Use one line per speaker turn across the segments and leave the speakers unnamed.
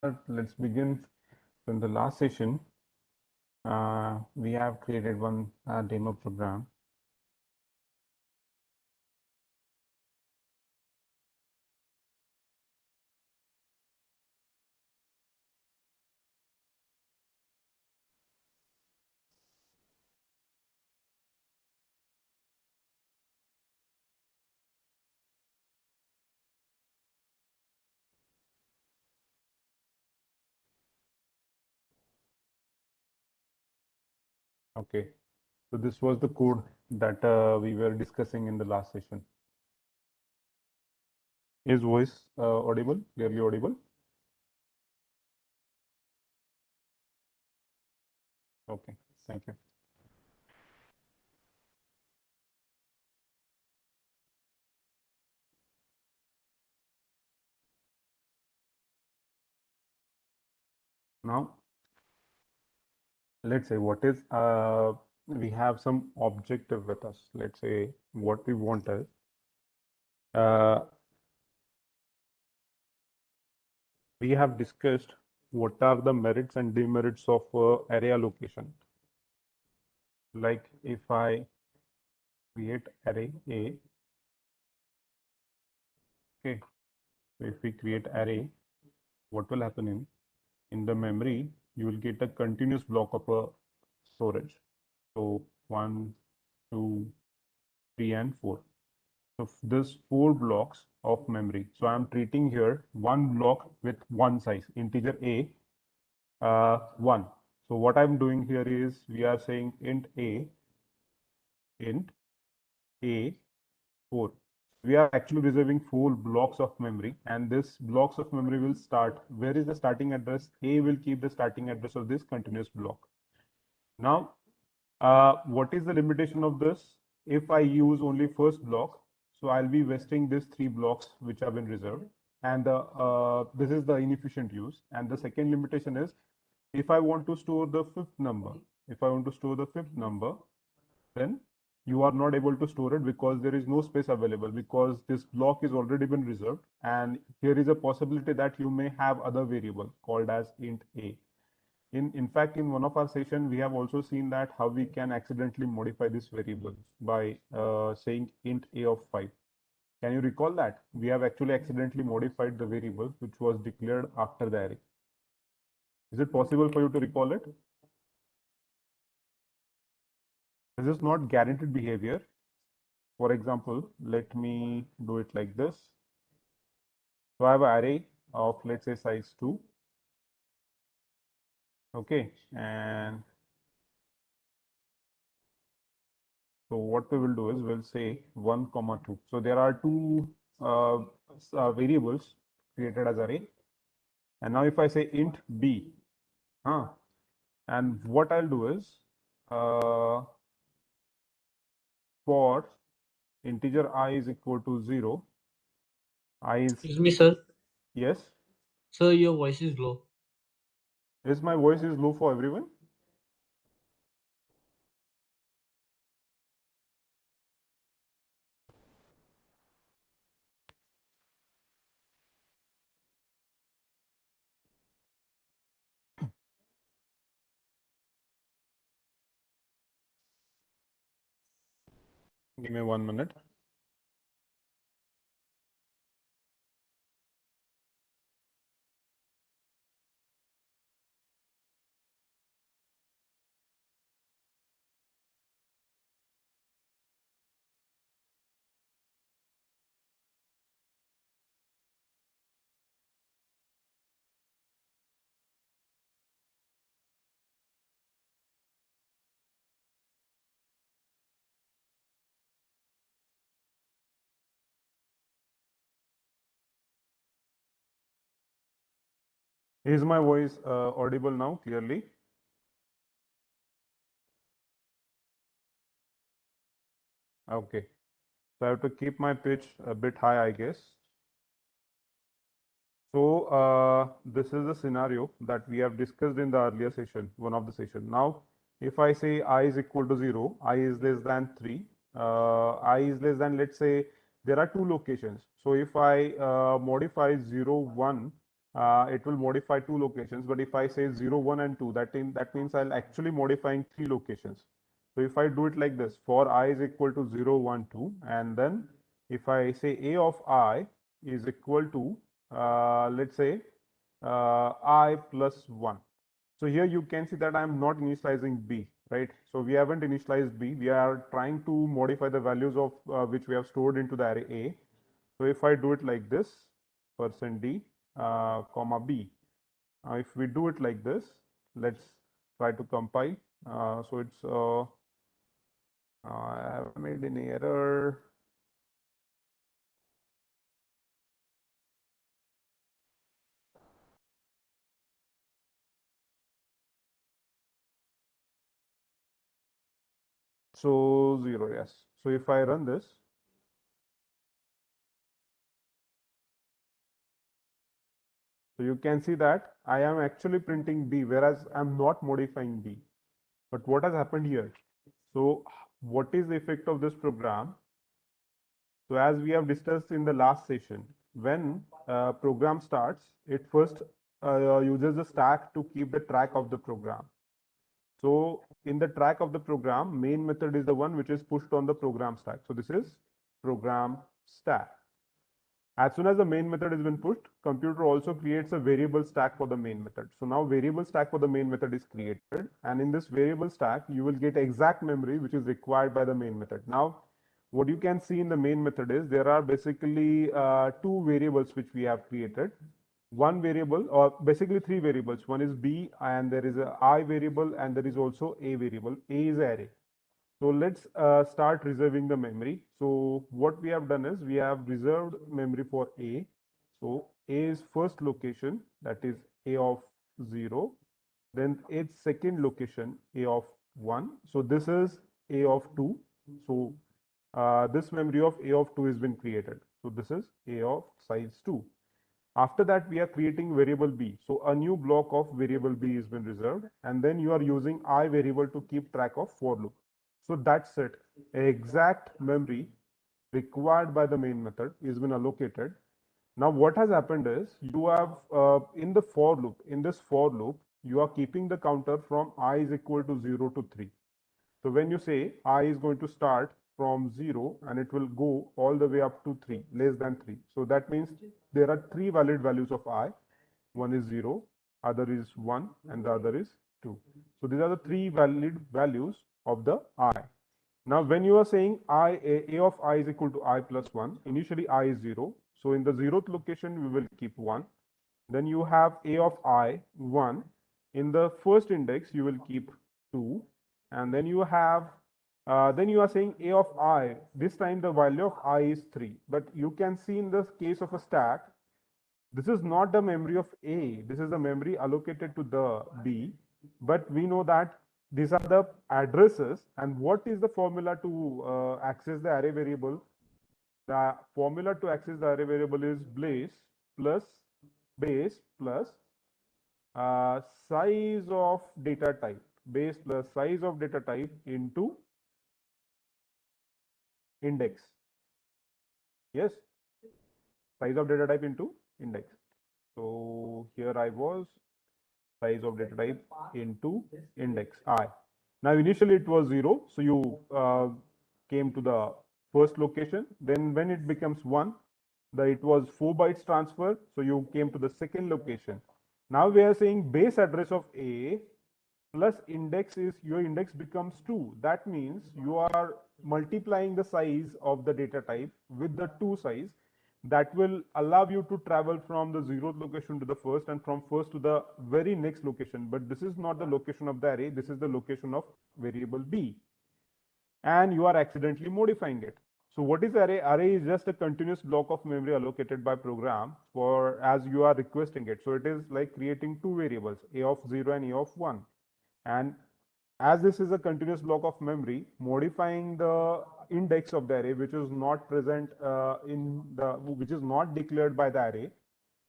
Let's begin. In the last session, we have created one demo program. Okay, so this was the code that we were discussing in the last session. Is voice audible? Clearly audible? Okay, thank you. Now, let's say what is we have some objective with us. Let's say what we want is uh, we have discussed what are the merits and demerits of array allocation. Like if I create array A, okay, so if we create array, what will happen in the memory, you will get a continuous block of a storage. So 1, 2, 3, and 4. So this 4 blocks of memory. So I'm treating here one block with one size, integer A, 1. So what I'm doing here is we are saying int A 4. We are actually reserving 4 blocks of memory, and this blocks of memory will start. Where is the starting address? A will keep the starting address of this continuous block. Now, what is the limitation of this? If I use only first block, so I'll be wasting these 3 blocks which have been reserved, and this is the inefficient use. And the second limitation is if I want to store the fifth number, then you are not able to store it because there is no space available, because this block is already been reserved, and here is a possibility that you may have other variable called as int A. In fact, in one of our session, we have also seen that how we can accidentally modify this variable by saying int A of 5. Can you recall that? We have actually accidentally modified the variable which was declared after the array. Is it possible for you to recall it? This is not guaranteed behavior. For example, let me do it like this. So I have an array of, let's say, size 2. Okay, and so what we will do is we'll say 1 comma 2. So there are two variables created as array. And now if I say int b, and what I'll do is for integer I is equal to 0, I is,
Excuse me, sir.
yes,
Sir, your voice is low.
is my voice is low for everyone? Give me 1 minute. Is my voice audible now clearly? Okay. So I have to keep my pitch a bit high, I guess. So this is the scenario that we have discussed in the earlier session, one of the session. Now, if I say I is equal to 0, I is less than 3, I is less than, let's say, there are two locations. So if I modify 0, 1, it will modify 2 locations. But if I say 0, 1, and 2, that means I'll actually modifying 3 locations. So if I do it like this, for I is equal to 0, 1, 2, and then if I say A of I is equal to, let's say, I plus 1. So here you can see that I'm not initializing B, right? So we haven't initialized B. We are trying to modify the values of which we have stored into the array A. So if I do it like this, %d, comma B. If we do it like this, let's try to compile. So it's I have made an error. So 0, yes. So if I run this, so you can see that I am actually printing B, whereas I'm not modifying B. But what has happened here? So what is the effect of this program? So as we have discussed in the last session, when program starts, it first uses the stack to keep the track of the program. So in the track of the program, main method is the one which is pushed on the program stack. So this is program stack. As soon as the main method has been pushed, computer also creates a variable stack for the main method. So now variable stack for the main method is created, and in this variable stack, you will get exact memory which is required by the main method. Now, what you can see in the main method is there are basically two variables which we have created. One variable, or basically three variables. One is B, and there is a I variable, and there is also A variable. A is array. So let's start reserving the memory. So what we have done is we have reserved memory for A. So A is first location, that is A of 0. Then its second location, A of 1. So this is A of 2. So this memory of A of 2 has been created. So this is A of size 2. After that, we are creating variable B. So a new block of variable B has been reserved, and then you are using I variable to keep track of for loop. So that's it. Exact memory required by the main method is been allocated. Now what has happened is you have in the for loop, in this for loop, you are keeping the counter from I is equal to 0 to 3. So when you say I is going to start from 0 and it will go all the way up to 3, less than 3. So that means there are three valid values of I. One is 0, other is 1, and the other is 2. So these are the three valid values of the I. Now when you are saying A of I is equal to I plus 1, initially I is 0. So in the 0th location, we will keep 1. Then you have A of I, 1. In the first index, you will keep 2. And then you have, then you are saying A of I. This time the value of I is 3. But you can see in the case of a stack, this is not the memory of A. This is the memory allocated to the B. But we know that these are the addresses. And what is the formula to access the array variable? The formula to access the array variable is base plus size of data type, base plus size of data type into index. Yes, size of data type into index. So here I was size of data type into index I. Now initially it was 0, so you came to the first location. Then when it becomes 1, it was 4 bytes transfer, so you came to the second location. Now we are saying base address of A plus index is your index becomes 2. That means you are multiplying the size of the data type with the 2 size. That will allow you to travel from the 0th location to the first, and from first to the very next location. But this is not the location of the array, this is the location of variable B, and you are accidentally modifying it. So what is array? Array is just a continuous block of memory allocated by program for as you are requesting it. So it is like creating two variables, A of 0 and A of 1. And as this is a continuous block of memory, modifying the index of the array, which is not present which is not declared by the array,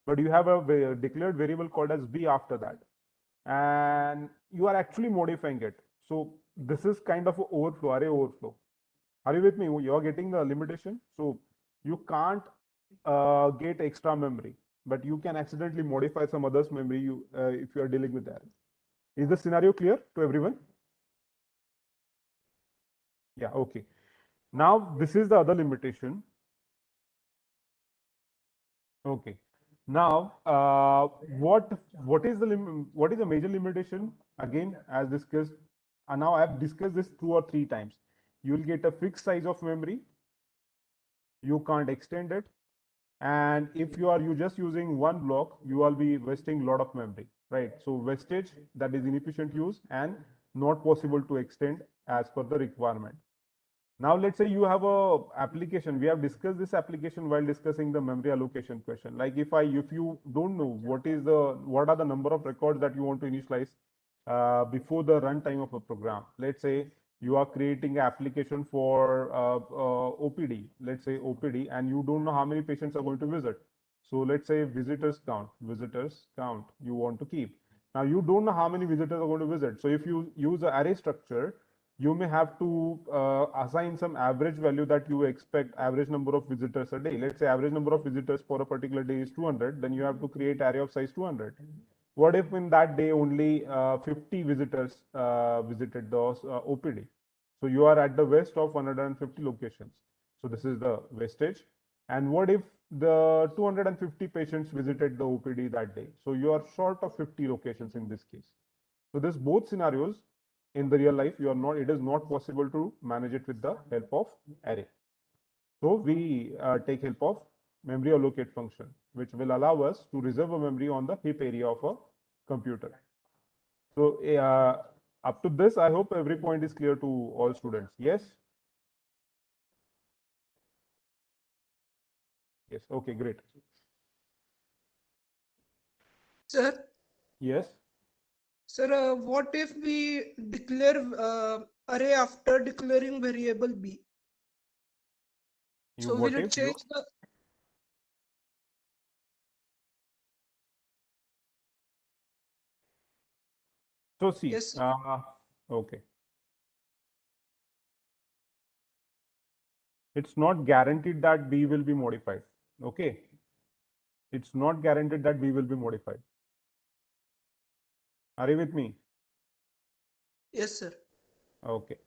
but you have a declared variable called as B after that, and you are actually modifying it. So this is kind of an overflow, array overflow. Are you with me? You're getting the limitation. So you can't get extra memory. but you can accidentally modify some other's memory if you are dealing with that. Is the scenario clear to everyone? Yeah, okay. Now this is the other limitation. Okay. Now, what is what is the major limitation? Again, as discussed, and now I have discussed this 2 or 3 times. You will get a fixed size of memory. You can't extend it, and if you just using one block, you will be wasting a lot of memory, right? So wastage, that is inefficient use and not possible to extend as per the requirement. Now let's say you have a application. We have discussed this application while discussing the memory allocation question. Like if you don't know what are the number of records that you want to initialize before the runtime of a program. Let's say you are creating an application for OPD. Let's say OPD, and you don't know how many patients are going to visit. So let's say visitors count you want to keep. Now you don't know how many visitors are going to visit. So if you use an array structure, you may have to assign some average value that you expect average number of visitors a day. Let's say average number of visitors for a particular day is 200, then you have to create array of size 200. What if in that day only 50 visitors visited those OPD? So you are at the waste of 150 locations. So this is the wastage. And what if the 250 patients visited the OPD that day? So you are short of 50 locations in this case. So this both scenarios in the real life, it is not possible to manage it with the help of array. So we take help of memory allocate function, which will allow us to reserve a memory on the heap area of a computer. So up to this, I hope every point is clear to all students. Yes? Yes. Okay, great.
Sir,
Yes.
sir, what if we declare array after declaring variable b? So will
What
it
if you?
change the?
So see,
Yes, sir.
okay. It's not guaranteed that B will be modified. Okay. It's not guaranteed that B will be modified. Are you with me?
Yes, sir.
Okay.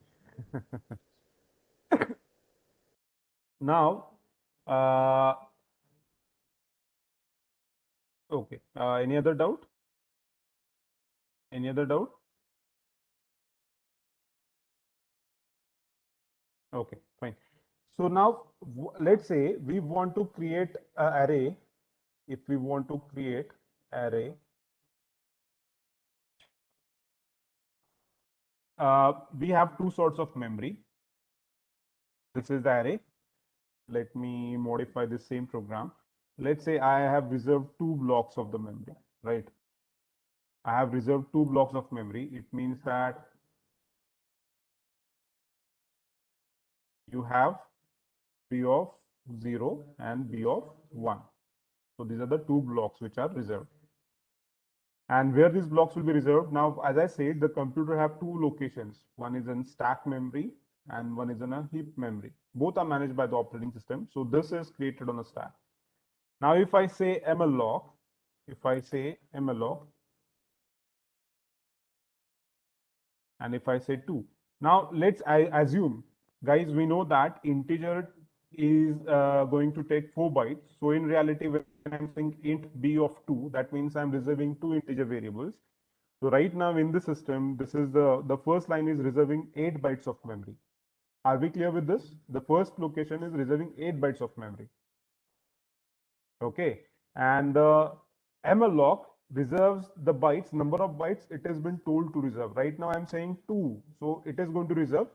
Now, uh, okay. Any other doubt? Any other doubt? Okay, fine. So now, let's say we want to create an array. If we want to create array, we have two sorts of memory. This is the array. Let me modify the same program. Let's say I have reserved two blocks of the memory, right? I have reserved two blocks of memory. It means that you have B of 0 and B of 1. So these are the two blocks which are reserved. And where these blocks will be reserved, now as I said, the computer have two locations. One is in stack memory and one is in a heap memory. Both are managed by the operating system. So this is created on a stack. Now if I say malloc, if I say malloc, and if I say 2. Now I assume, guys, we know that integer is going to take 4 bytes. So in reality, when I'm saying int b of 2, that means I'm reserving two integer variables. So right now in the system, this is the first line is reserving 8 bytes of memory. Are we clear with this? The first location is reserving 8 bytes of memory. Okay, and the malloc reserves the bytes, number of bytes it has been told to reserve. Right now I'm saying 2, so it is going to reserve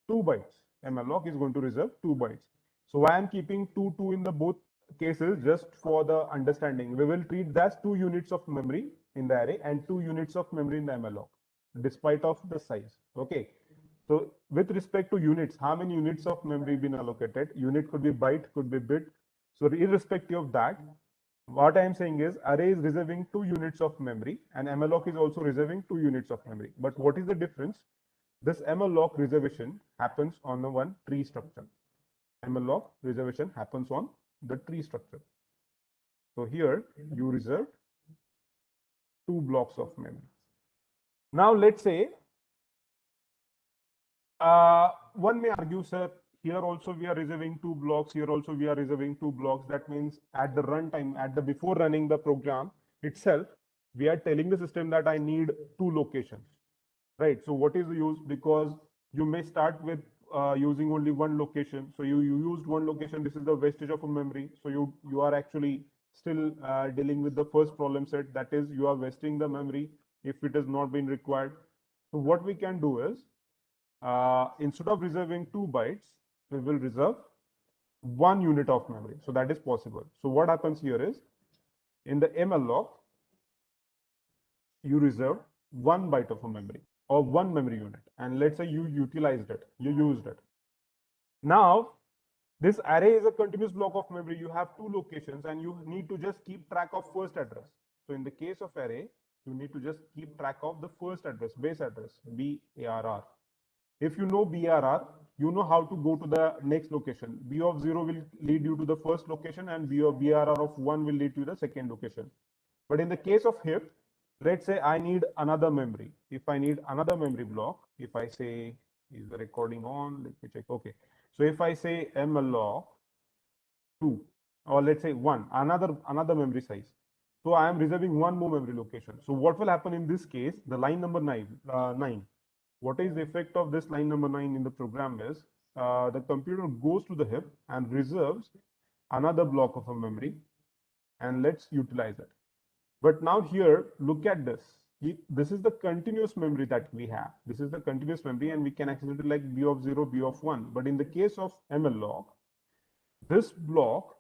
2 bytes. Malloc is going to reserve 2 bytes. So why I'm keeping 2 in the both cases, just for the understanding. We will treat that 2 units of memory in the array and 2 units of memory in the malloc, despite of the size. Okay. So with respect to units, how many units of memory been allocated? Unit could be byte, could be bit. So irrespective of that, what I am saying is array is reserving 2 units of memory and malloc is also reserving 2 units of memory. But what is the difference? This malloc reservation happens on the one tree structure. Malloc reservation happens on the tree structure. So here you reserved 2 blocks of memory. Now let's say one may argue, sir, here also we are reserving 2 blocks, here also we are reserving 2 blocks. That means at the runtime, before running the program itself, we are telling the system that I need 2 locations, right? So what is the use? Because you may start with using only one location. So you used one location. This is the wastage of a memory. So you are actually still dealing with the first problem set. That is, you are wasting the memory if it has not been required. So what we can do is, instead of reserving 2 bytes, we will reserve 1 unit of memory. So that is possible. So what happens here is, in the MLOC, you reserve 1 byte of a memory or 1 memory unit. And let's say you utilized it, you used it. Now, this array is a continuous block of memory. You have 2 locations and you need to just keep track of first address. So in the case of array, you need to just keep track of the first address, base address, BARR. If you know BRR, you know how to go to the next location. B of 0 will lead you to the first location and BRR of 1 will lead to the second location. But in the case of heap, let's say I need another memory. If I need another memory block, if I say, is the recording on? Let me check. Okay. So if I say malloc 2, or let's say 1, another memory size. So I am reserving 1 more memory location. So what will happen in this case? The line number 9. What is the effect of this line number 9 in the program is, the computer goes to the heap and reserves another block of a memory, and let's utilize it. But now here, look at this. This is the continuous memory that we have. This is the continuous memory, and we can access it like B of 0, B of 1. But in the case of malloc, this block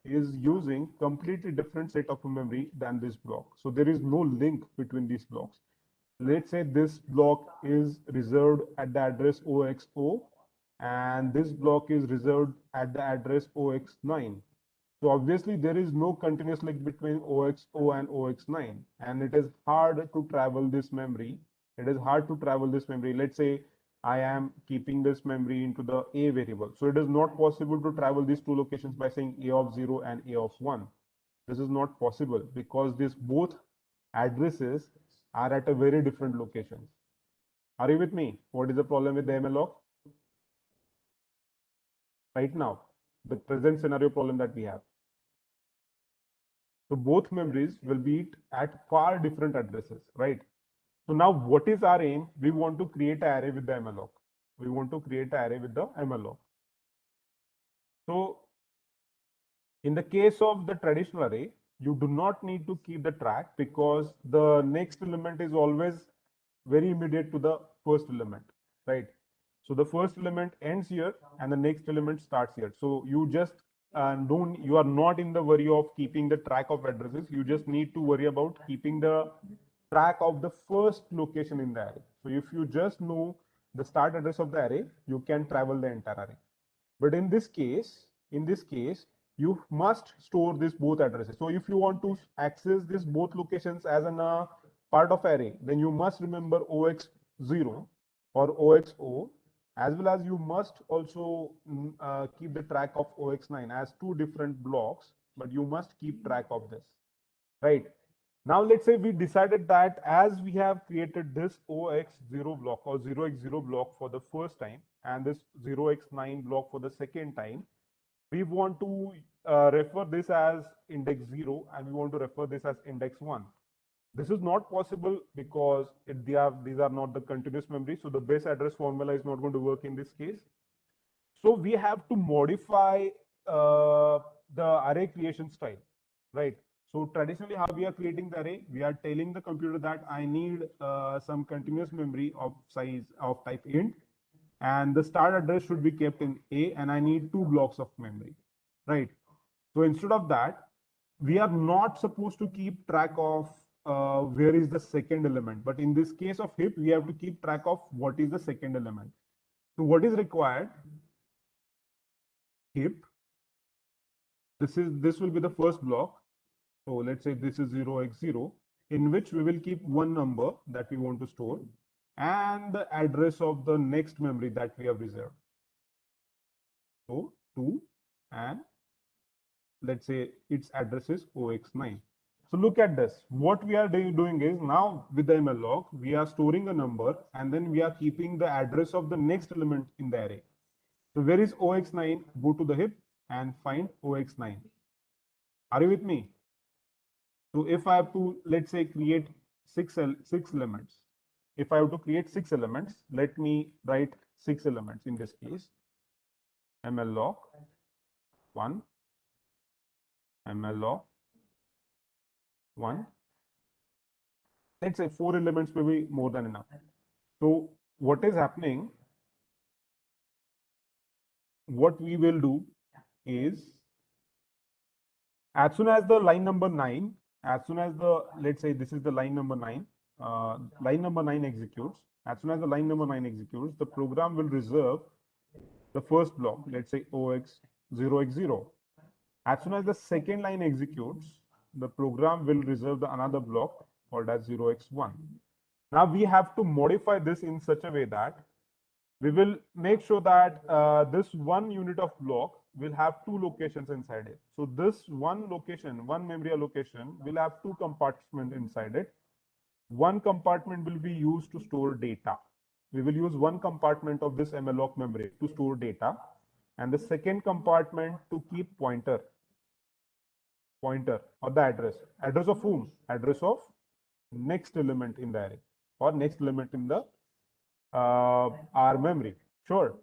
is using completely different set of memory than this block. So there is no link between these blocks. Let's say this block is reserved at the address 0x0 and this block is reserved at the address 0x9. So obviously there is no continuous link between 0x0 and 0x9, and it is hard to travel this memory. Let's say I am keeping this memory into the A variable. So it is not possible to travel these 2 locations by saying A of 0 and A of 1. This is not possible because these both addresses are at a very different locations. Are you with me? What is the problem with the malloc? Right now, the present scenario problem that we have. So both memories will be at far different addresses, right? So now what is our aim? We want to create an array with the malloc. So in the case of the traditional array, you do not need to keep the track because the next element is always very immediate to the first element, right? So the first element ends here and the next element starts here. So you just you are not in the worry of keeping the track of addresses. You just need to worry about keeping the track of the first location in the array. So if you just know the start address of the array, you can travel the entire array. But in this case, you must store this both addresses. So if you want to access this both locations as an part of array, then you must remember OX0 or OXO, as well as you must also keep the track of OX9 as 2 different blocks, but you must keep track of this, right? Now let's say we decided that as we have created this OX0 block or 0x0 block for the first time and this 0x9 block for the second time, we want to refer this as index 0 and we want to refer this as index 1. This is not possible because these are not the continuous memory. So the base address formula is not going to work in this case. So we have to modify the array creation style, right? So traditionally, how we are creating the array, we are telling the computer that I need some continuous memory of size of type int, and the start address should be kept in A, and I need 2 blocks of memory, right? So instead of that, we are not supposed to keep track of where is the second element. But in this case of heap, we have to keep track of what is the second element. So what is required? Heap. This will be the first block. So let's say this is 0x0, in which we will keep one number that we want to store and the address of the next memory that we have reserved. So 2 and let's say its address is 0x9. So look at this. What we are doing is now with the malloc, we are storing a number and then we are keeping the address of the next element in the array. So where is 0x9? Go to the heap and find 0x9. Are you with me? So if I have to, let's say, create six elements, if I have to create 6 elements, let me write 6 elements in this case. malloc 1, malloc 1. Let's say 4 elements may be more than enough. So what is happening? What we will do is, as soon as the line number 9, as soon as the, let's say this is the line number 9, line number 9 executes. As soon as the line number 9 executes, the program will reserve the first block, let's say 0x0x0. As soon as the second line executes, the program will reserve the another block called as 0x1. Now we have to modify this in such a way that we will make sure that this one unit of block will have 2 locations inside it. So this one location, one memory allocation will have 2 compartments inside it. One compartment will be used to store data. We will use one compartment of this malloc memory to store data, and the second compartment to keep pointer or the address of whom? Address of next element in the array or next element in the our memory. Sure.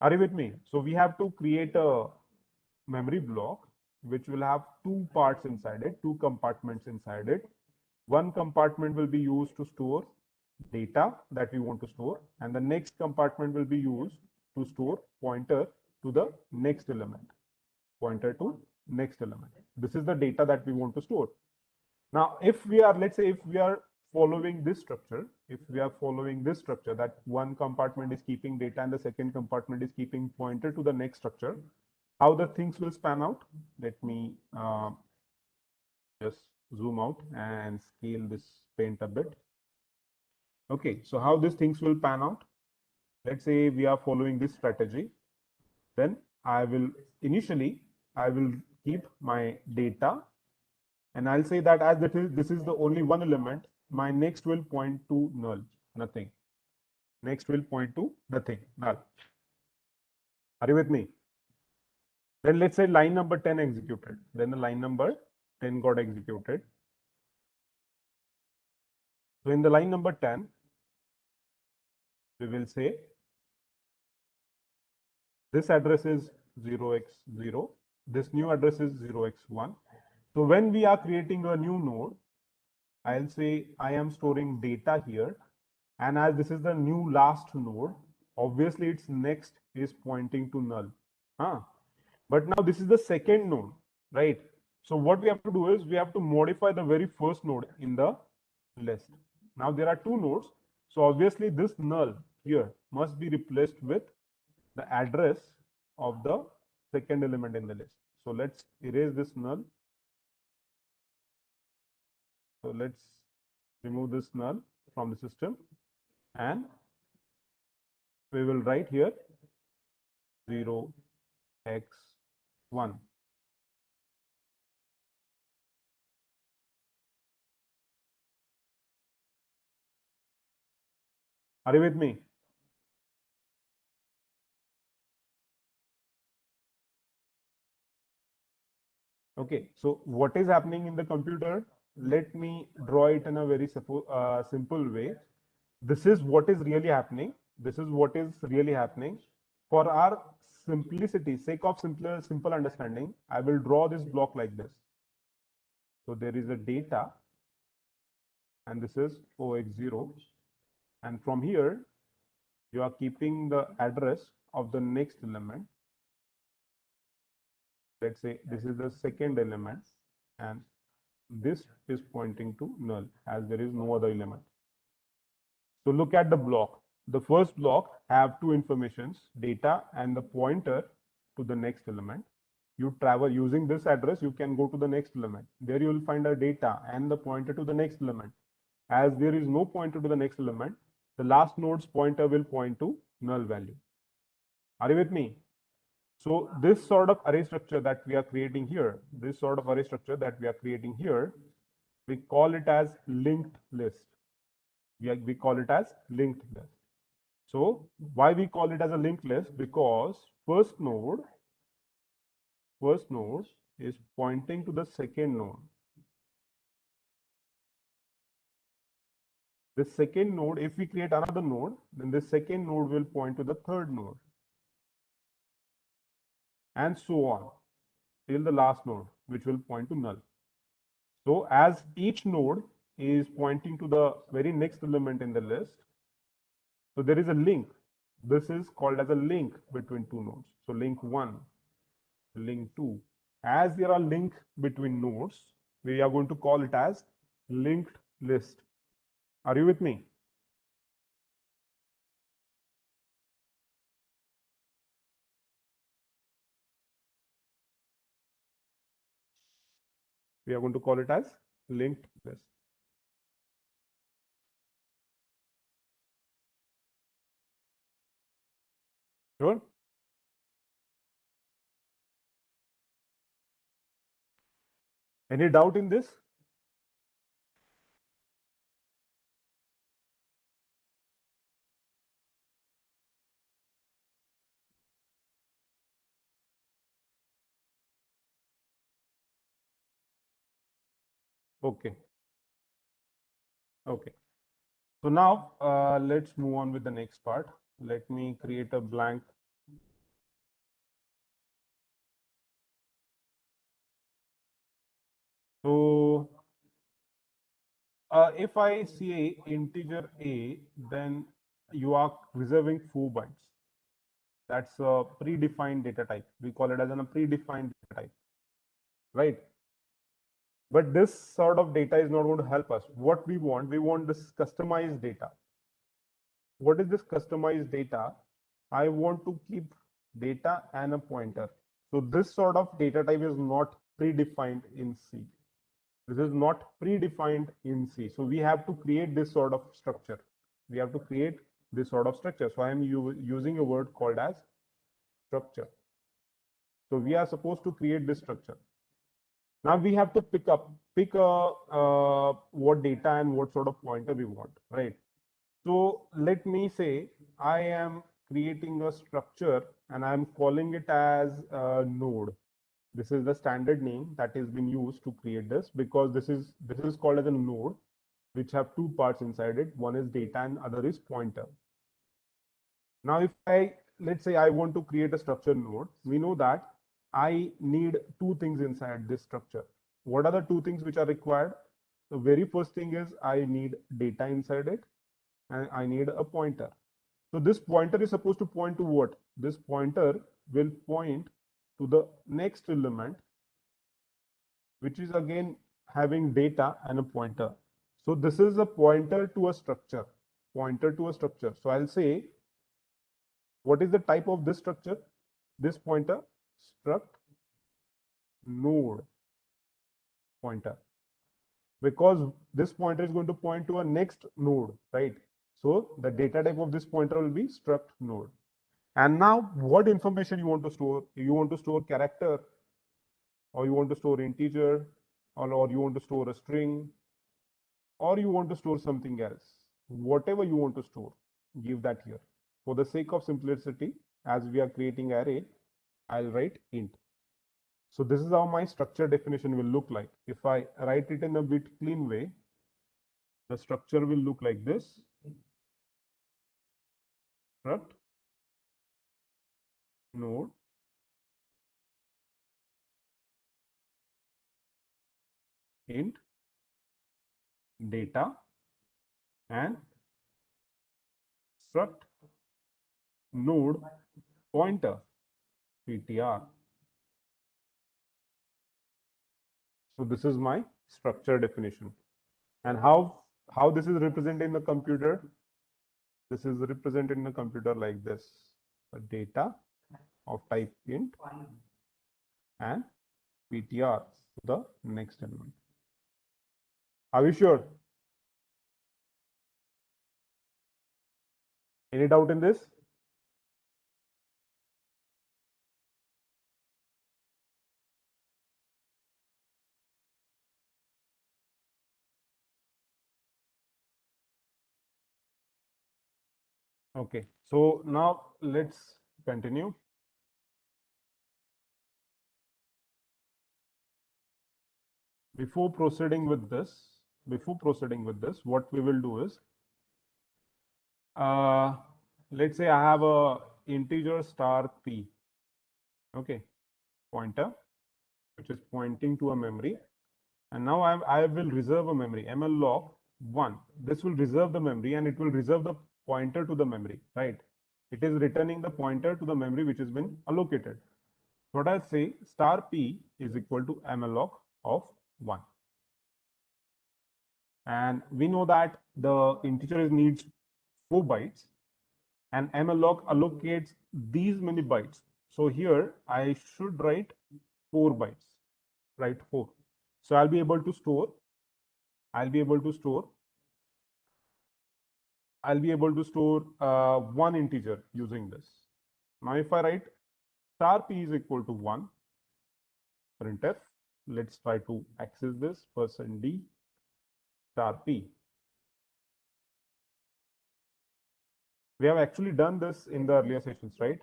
Are you with me? So we have to create a memory block which will have 2 parts inside it, 2 compartments inside it. One compartment will be used to store data that we want to store, and the next compartment will be used to store pointer to the next element. Pointer to next element. This is the data that we want to store. Now, if we are, let's say, if we are following this structure, that one compartment is keeping data and the second compartment is keeping pointer to the next structure, how the things will span out? Let me just zoom out and scale this paint a bit. Okay, so how these things will pan out? Let's say we are following this strategy. Then I will keep my data, and I'll say that as this is the only one element, my next will point to null, nothing. Next will point to nothing, null. Are you with me? Then let's say line number 10 executed. Then the line number 10 got executed. So in the line number 10, we will say this address is 0x0. This new address is 0x1. So when we are creating a new node, I'll say I am storing data here. And as this is the new last node, obviously its next is pointing to null. But now this is the second node, right? So what we have to do is we have to modify the very first node in the list. Now there are 2 nodes. So obviously this null here must be replaced with the address of the second element in the list. So let's erase this null. So let's remove this null from the system, and we will write here 0x1. Are you with me? Okay, so what is happening in the computer? Let me draw it in a very simple way. This is what is really happening. For our simplicity, sake of simple understanding, I will draw this block like this. So there is a data, and this is 0x0, and from here you are keeping the address of the next element. Let's say this is the second element, and this is pointing to null as there is no other element. So look at the block. The first block have 2 informations, data and the pointer to the next element. You travel using this address, you can go to the next element. There you will find a data and the pointer to the next element. As there is no pointer to the next element, the last node's pointer will point to null value. Are you with me? So this sort of array structure that we are creating here, we call it as linked list. We call it as linked list. So why we call it as a linked list? Because first node is pointing to the second node. The second node, if we create another node, then the second node will point to the third node, and so on till the last node, which will point to null. So as each node is pointing to the very next element in the list, so there is a link. This is called as a link between two nodes. So link 1, link 2. As there are link between nodes, we are going to call it as linked list. Are you with me? We are going to call it as linked list. Sure? Any doubt in this? Okay. Okay. So now let's move on with the next part. Let me create a blank. So if I say integer a, then you are reserving 4 bytes. That's a predefined data type. We call it as a predefined data type, right? But this sort of data is not going to help us. What we want this customized data. What is this customized data? I want to keep data and a pointer. So this sort of data type is not predefined in C. This is not predefined in C. So we have to create this sort of structure. So I am using a word called as structure. So we are supposed to create this structure. Now we have to pick what data and what sort of pointer we want, right? So let me say I am creating a structure and I'm calling it as a node. This is the standard name that has been used to create this, because this is called as a node, which have two parts inside it. One is data and other is pointer. Now if let's say I want to create a structure node, we know that I need two things inside this structure. What are the two things which are required? The very first thing is I need data inside it, and I need a pointer. So this pointer is supposed to point to what? This pointer will point to the next element, which is again having data and a pointer. So this is a pointer to a structure. So I'll say, what is the type of this structure? This pointer, struct node pointer, because this pointer is going to point to a next node, right? So the data type of this pointer will be struct node. And now what information you want to store? You want to store character, or you want to store integer, or you want to store a string, or you want to store something else. Whatever you want to store, give that here. For the sake of simplicity, as we are creating array, I'll write int. So this is how my structure definition will look like. If I write it in a bit clean way, the structure will look like this. Struct node int data and struct node pointer ptr. So this is my structure definition. And how this is represented in the computer? This is represented in the computer like this: a data of type int and ptr to the next element. Are we sure? Any doubt in this? Okay, so now let's continue. Before proceeding with this, what we will do is, let's say I have a integer star p, okay, pointer, which is pointing to a memory, and now I will reserve a memory, mloc 1. This will reserve the memory and it will reserve the pointer to the memory, right? It is returning the pointer to the memory which has been allocated. What I'll say, star p is equal to mloc of 1. And we know that the integer needs 4 bytes and mloc allocates these many bytes. So here I should write 4 bytes, right? 4. So I'll be able to store one integer using this. Now if I write star p is equal to 1, printf, let's try to access this, %d star p. We have actually done this in the earlier sessions, right?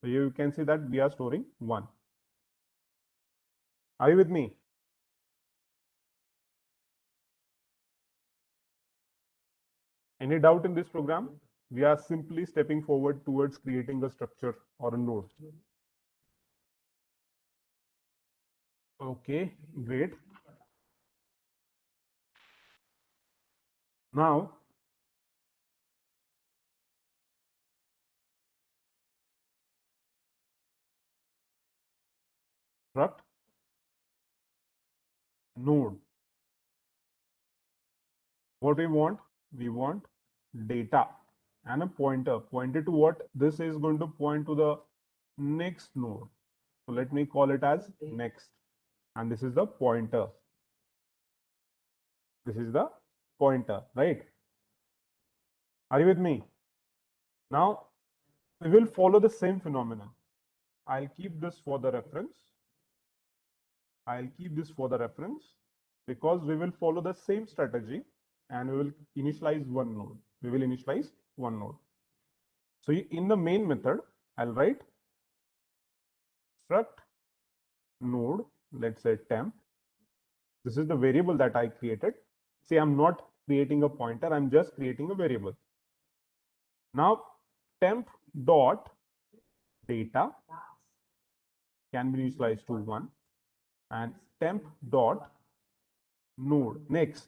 So you can see that we are storing 1. Are you with me? Any doubt in this program? We are simply stepping forward towards creating a structure or a node. Okay, great. Now, struct node. What we want? We want data and a pointer. Pointed to what? This is going to point to the next node. So let me call it as next. And this is the pointer. This is the pointer, right? Are you with me? Now, we will follow the same phenomenon. I'll keep this for the reference. Because we will follow the same strategy and we will initialize one node. So in the main method, I'll write struct node, let's say temp. This is the variable that I created. See, I'm not creating a pointer, I'm just creating a variable. Now, temp dot data can be initialized to 1 and temp dot node next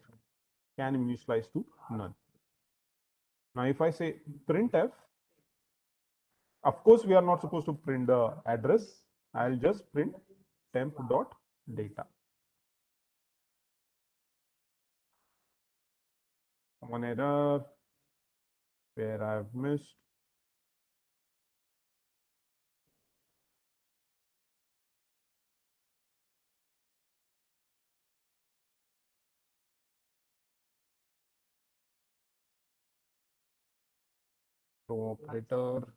can be initialized to none. Now, if I say printf, of course, we are not supposed to print the address. I'll just print temp dot data. One error where I've missed. So operator.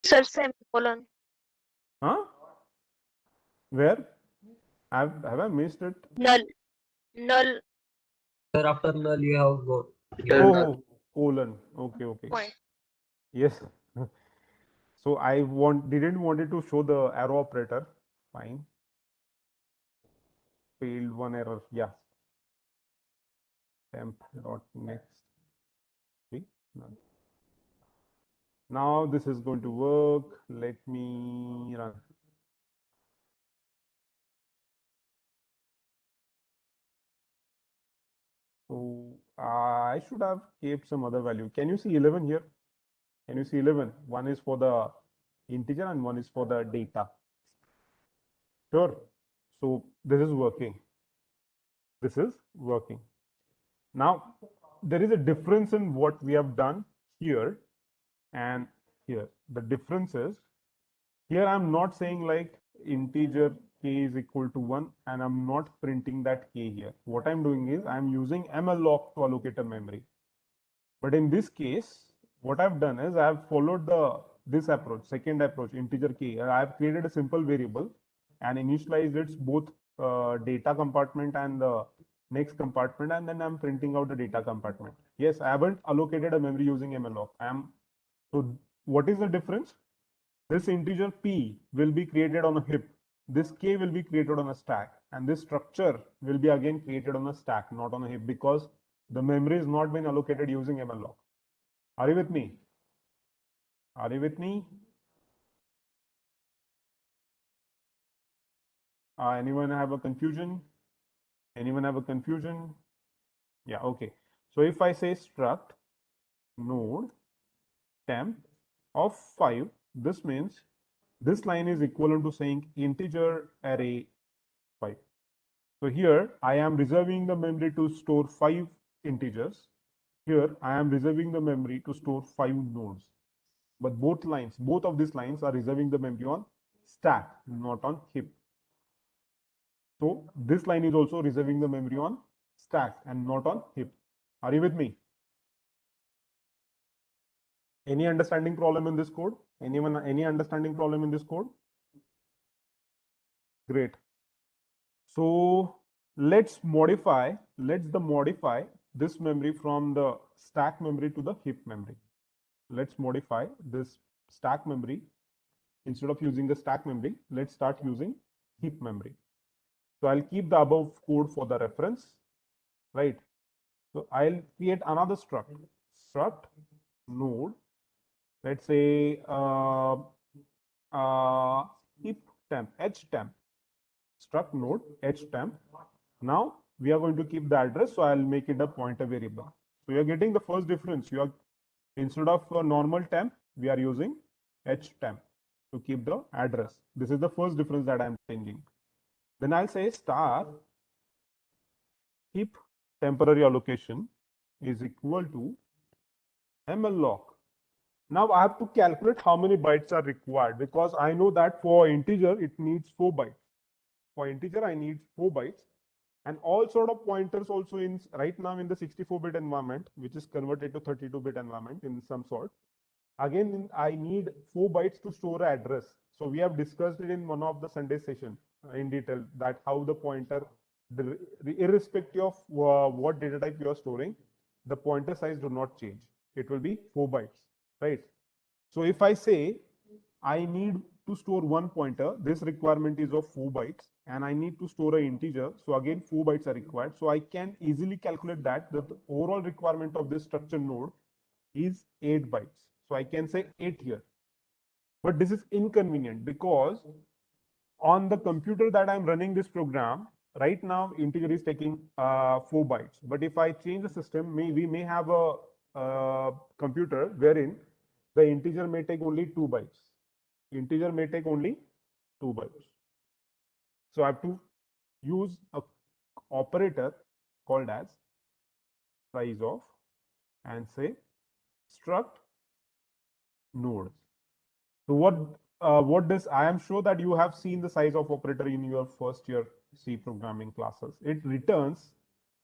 Sir, semicolon.
Huh? Where? Have I missed it?
Null. Null
Sir, after null you have got
Oh, colon. Okay.
point.
Yes. So I didn't want it to show the arrow operator. Fine. Failed one error. Yeah. Temp dot next. See? None. Now this is going to work. Let me run. So I should have kept some other value. Can you see 11 here? Can you see 11? One is for the integer and one is for the data. Sure. So this is working. Now, there is a difference in what we have done here and here. The difference is here I'm not saying like integer k is equal to 1 and I'm not printing that k here. What I'm doing is I'm using mloc to allocate a memory. But in this case, what I've done is I've followed the this approach, second approach, integer k, I have created a simple variable and initialized its both data compartment and the next compartment, and then I'm printing out the data compartment. Yes, I haven't allocated a memory using malloc. So what is the difference? This integer p will be created on a heap. This k will be created on a stack, and this structure will be again created on a stack, not on a heap, because the memory is not been allocated using malloc. Are you with me? Are you with me? Anyone have a confusion? Anyone have a confusion? Yeah, okay. So if I say struct node temp of 5, this means this line is equivalent to saying integer array 5. So here I am reserving the memory to store 5 integers. Here I am reserving the memory to store 5 nodes. But both of these lines are reserving the memory on stack, not on heap. So this line is also reserving the memory on stack and not on heap. Are you with me? Any understanding problem in this code? Anyone, any understanding problem in this code? Great. So let's modify this memory from the stack memory to the heap memory. Let's modify this stack memory. Instead of using the stack memory, let's start using heap memory. So I'll keep the above code for the reference, right? So I'll create another struct node. Let's say heap temp, h temp, struct node h temp. Now we are going to keep the address, so I'll make it a pointer variable. So you're getting the first difference. You are, instead of a normal temp, we are using h temp to keep the address. This is the first difference that I'm changing. Then I'll say star heap temporary allocation is equal to malloc. Now I have to calculate how many bytes are required, because I know that for integer it needs 4 bytes. For integer I need 4 bytes, and all sort of pointers also in right now in the 64-bit environment, which is converted to 32-bit environment in some sort. Again, I need 4 bytes to store an address. So we have discussed it in one of the Sunday session in detail, that how the pointer, irrespective of what data type you are storing, the pointer size do not change. It will be 4 bytes, right? So if I say I need to store one pointer, this requirement is of 4 bytes, and I need to store an integer, so again 4 bytes are required. So I can easily calculate that the overall requirement of this structure node is 8 bytes. So I can say 8 here. But this is inconvenient, because on the computer that I'm running this program, right now integer is taking 4 bytes. But if I change the system, we may have a computer wherein the integer may take only 2 bytes. Integer may take only 2 bytes. So I have to use a operator called as size of, and say struct node. So what does, I am sure that you have seen the size of operator in your first year C programming classes. It returns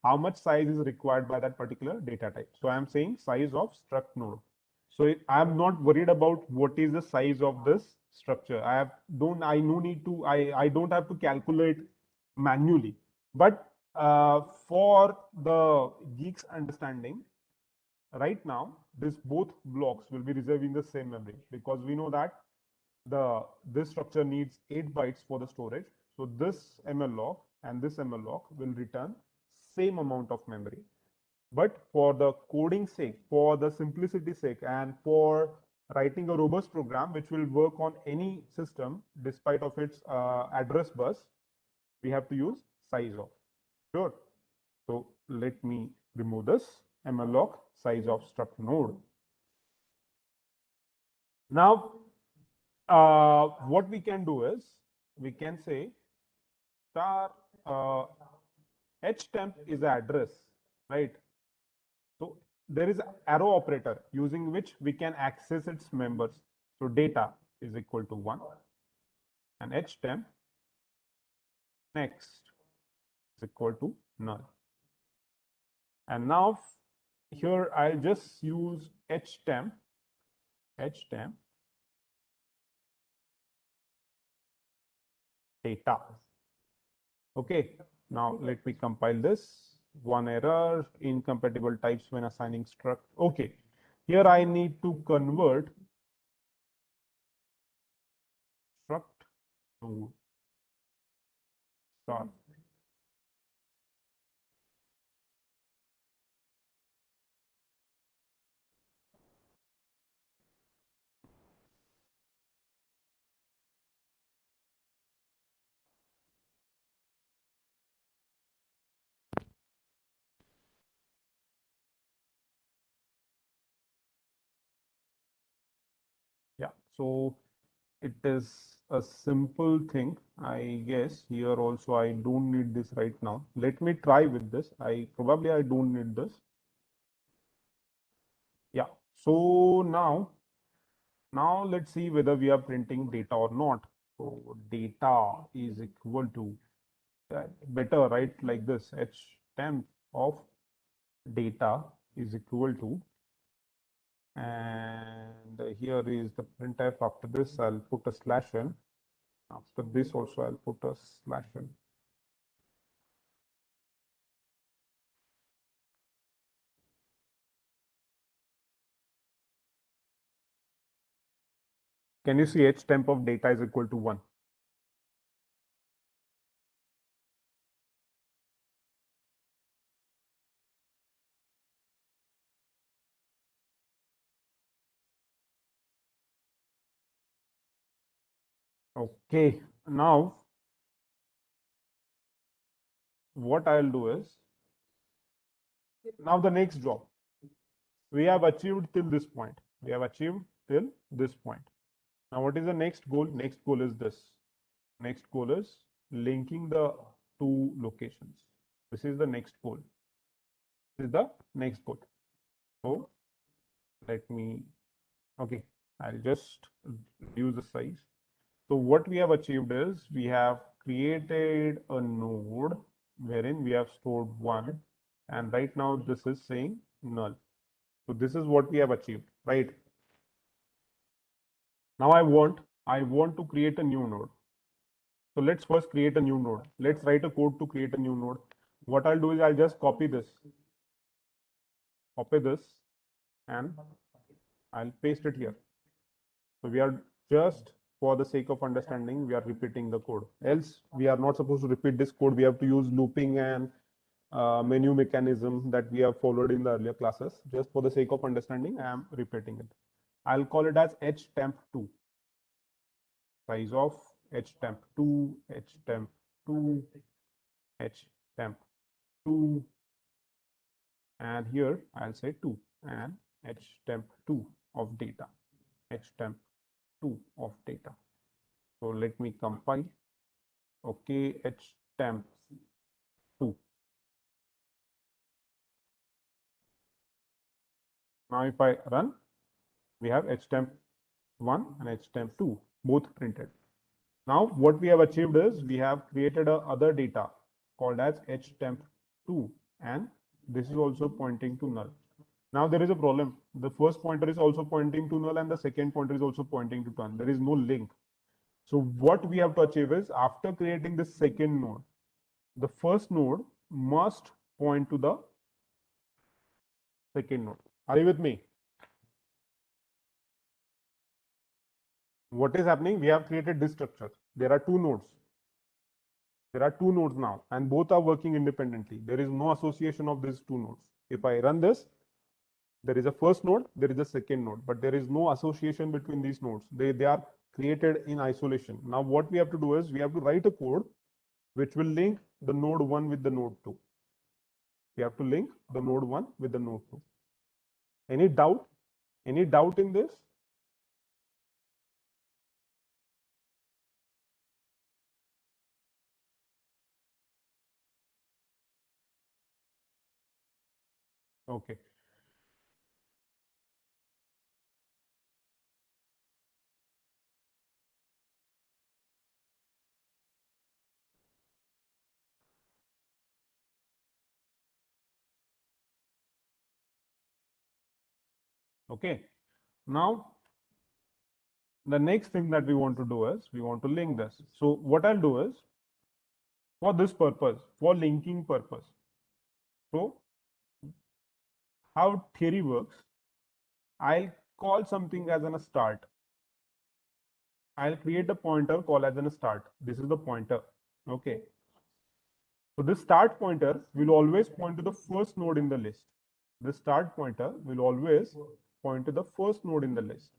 how much size is required by that particular data type. So I am saying size of struct node. So I am not worried about what is the size of this structure. I don't have to calculate manually. But for the geeks understanding, right now this both blocks will be reserving the same memory, because we know that this structure needs 8 bytes for the storage. So this malloc and this malloc will return same amount of memory. But for the coding sake, for the simplicity sake, and for writing a robust program which will work on any system despite of its address bus, we have to use size of. Sure. So let me remove this malloc size of struct node. Now, what we can do is we can say star h temp is the address, right? So there is arrow operator using which we can access its members. So data is equal to 1, and h temp next is equal to null. And now here I'll just use h temp data. Okay, now let me compile this. One error, incompatible types when assigning struct. Okay, here I need to convert struct to star. Yeah, so it is a simple thing. I guess here also I don't need this right now. Let me try with this. I don't need this. Yeah, so now let's see whether we are printing data or not. So data is equal to better, right? Like this, h temp of data is equal to, and here is the printf. After this, I'll put a slash n. After this also, I'll put a slash n. Can you see h temp of data is equal to 1? Okay, now what I'll do is, now the next job. We have achieved till this point. We have achieved till this point. Now, what is the next goal? Next goal is this. Next goal is linking the two locations. This is the next goal. This is the next goal. So let me, okay, I'll just reduce the size. So what we have achieved is we have created a node wherein we have stored 1, and right now this is saying null. So this is what we have achieved, right? Now I want to create a new node. So let's first create a new node. Let's write a code to create a new node. What I'll do is I'll just copy this, and I'll paste it here. So we are just, for the sake of understanding, we are repeating the code. Else we are not supposed to repeat this code. We have to use looping and menu mechanism that we have followed in the earlier classes. Just for the sake of understanding, I am repeating it. I'll call it as htemp2. Size of htemp2, htemp2, htemp2, and here I'll say 2, and htemp2 of data, htemp2 of data. So let me compile. Okay, htemp2. Now if I run, we have htemp1 and htemp2 both printed. Now what we have achieved is we have created a other data called as htemp2, and this is also pointing to null. Now there is a problem. The first pointer is also pointing to null and the second pointer is also pointing to null. There is no link. So what we have to achieve is, after creating the second node, the first node must point to the second node. Are you with me? What is happening? We have created this structure. There are two nodes. There are two nodes now, and both are working independently. There is no association of these two nodes. If I run this, there is a first node, there is a second node, but there is no association between these nodes. They are created in isolation. Now what we have to do is we have to write a code which will link the node 1 with the node 2. We have to link the node 1 with the node 2. Any doubt? Any doubt in this? Okay. Okay. Now the next thing that we want to do is we want to link this. So what I'll do is, for this purpose, for linking purpose, so how theory works, I'll call something as a start. I'll create a pointer call as a start. This is the pointer. Okay. So this start pointer will always point to the first node in the list. The start pointer will always point to the first node in the list.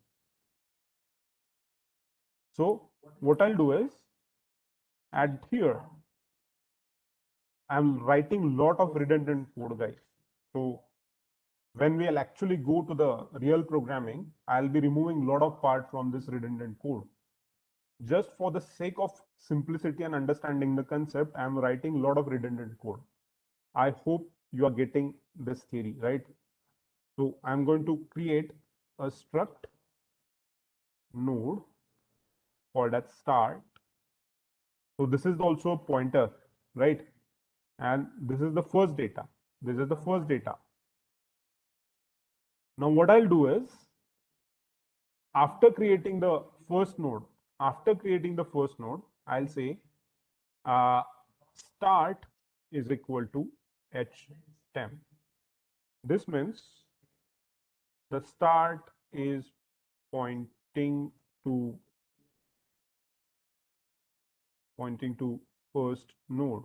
So what I'll do is, at here, I'm writing lot of redundant code, guys. So when we'll actually go to the real programming, I'll be removing a lot of part from this redundant code. Just for the sake of simplicity and understanding the concept, I'm writing a lot of redundant code. I hope you are getting this theory, right? So I'm going to create a struct node called as start. So this is also a pointer, right? And this is the first data. This is the first data. Now what I'll do is, after creating the first node, I'll say start is equal to h_temp. This means the start is pointing to first node.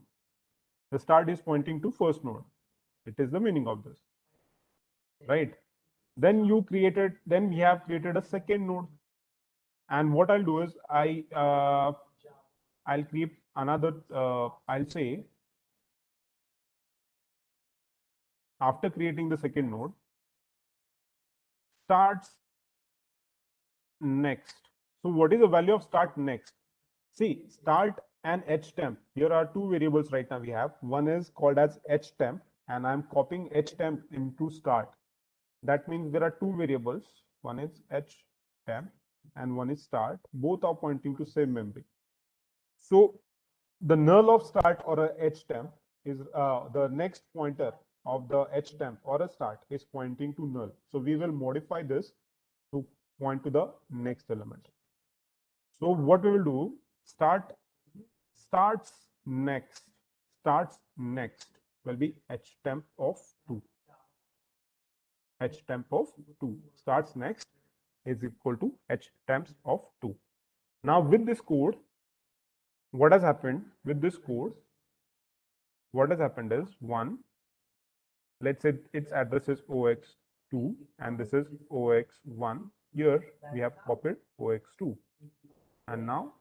The start is pointing to first node. It is the meaning of this, right? Then we have created a second node, and what I'll do is I'll create another. I'll say, after creating the second node, starts next. So what is the value of start next? See, start and h_temp. Here are two variables right now we have. One is called as h_temp, and I'm copying h_temp into start. That means there are two variables. One is h_temp and one is start. Both are pointing to same memory. So the null of start or a h_temp is the next pointer of the h_temp or a start is pointing to null. So we will modify this to point to the next element. So what we will do, starts next will be h_temp of 2. h_temp of 2 starts next is equal to h_temps of 2. Now with this code, what has happened with this code? What has happened is, one, let's say its address is ox2 and this is ox1. Here we have copied ox2, and now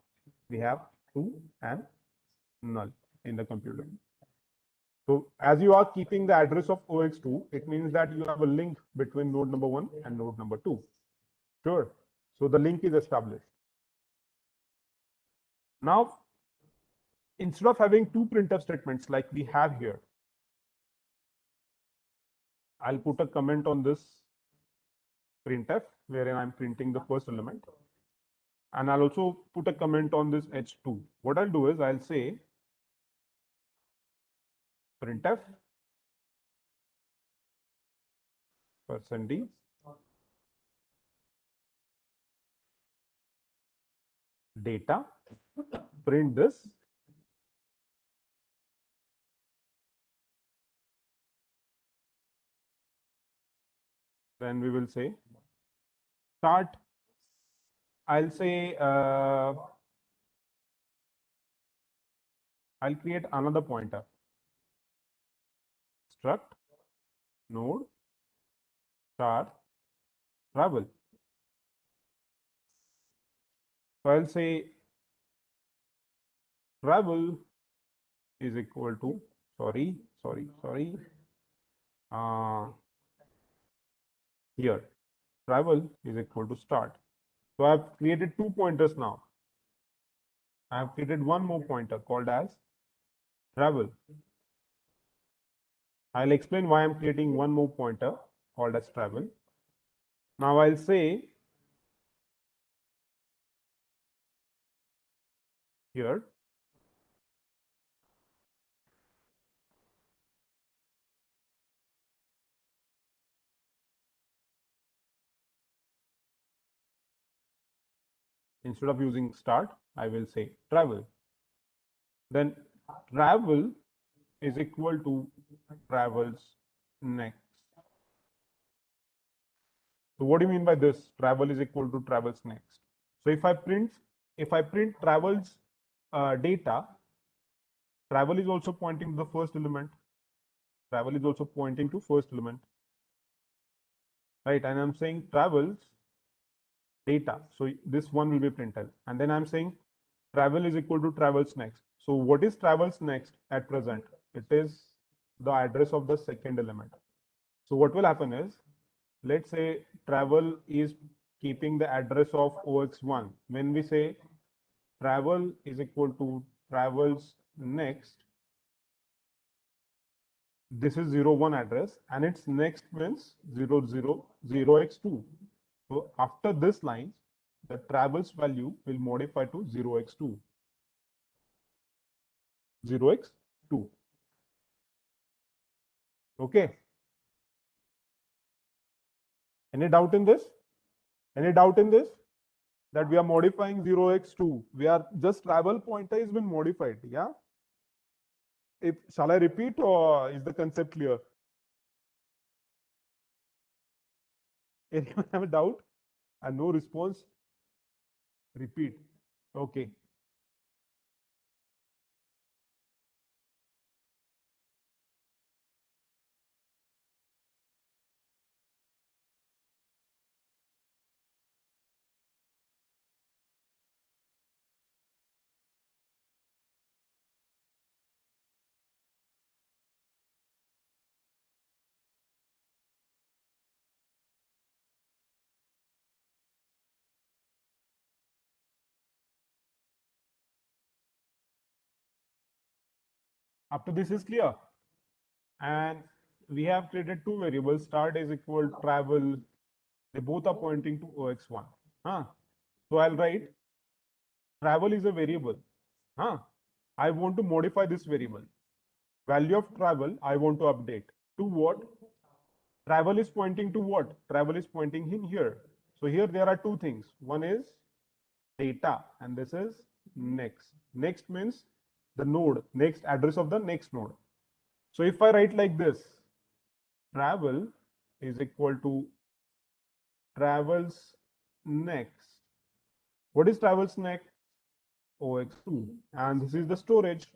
we have 2 and null in the computer. So as you are keeping the address of ox2, it means that you have a link between node number 1 and node number 2. Sure. So the link is established. Now, instead of having two printf statements like we have here, I'll put a comment on this printf wherein I'm printing the first element. And I'll also put a comment on this h2. What I'll do is I'll say printf %d data, print this, then we will say start. I'll say I'll create another pointer, struct node star travel. So I'll say travel is equal to, here travel is equal to start. So I've created two pointers now. I have created one more pointer called as travel. I'll explain why I'm creating one more pointer called as travel. Now I'll say here Instead of using start, I will say travel. Then travel is equal to travels next. So what do you mean by this? Travel is equal to travels next. So if I print travels data, travel is also pointing to the first element. Travel is also pointing to first element, right? And I'm saying travels data. So this one will be printed. And then I'm saying travel is equal to travels next. So what is travels next at present? It is the address of the second element. So what will happen is, let's say travel is keeping the address of OX1. When we say travel is equal to travels next, this is 01 address and its next means 000x2. So after this line, the travels value will modify to 0x2. 0x2. Okay. Any doubt in this? Any doubt in this? That we are modifying 0x2. We are just travel pointer has been modified. Yeah. If shall I repeat or is the concept clear? Anyone have a doubt? And no response? Repeat. Okay. Up to this is clear. And we have created two variables. Start is equal to travel. They both are pointing to OX1. So I'll write travel is a variable. I want to modify this variable. Value of travel, I want to update. To what? Travel is pointing to what? Travel is pointing in here. So here there are two things. One is data and this is next. Next means the node, next address of the next node. So if I write like this, travel is equal to travels next. What is travels next? OX2. And this is the storage.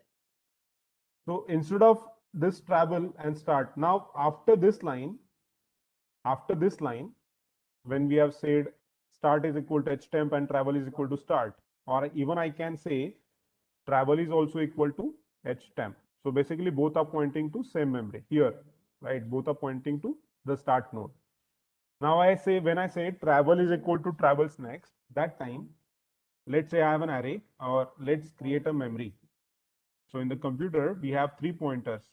So instead of this travel and start, now after this line, when we have said start is equal to htemp and travel is equal to start, or even I can say travel is also equal to htemp. So basically both are pointing to same memory here, right? Both are pointing to the start node. Now I say, when I say travel is equal to travels next, that time, let's say I have an array, or let's create a memory. So in the computer, we have 3 pointers.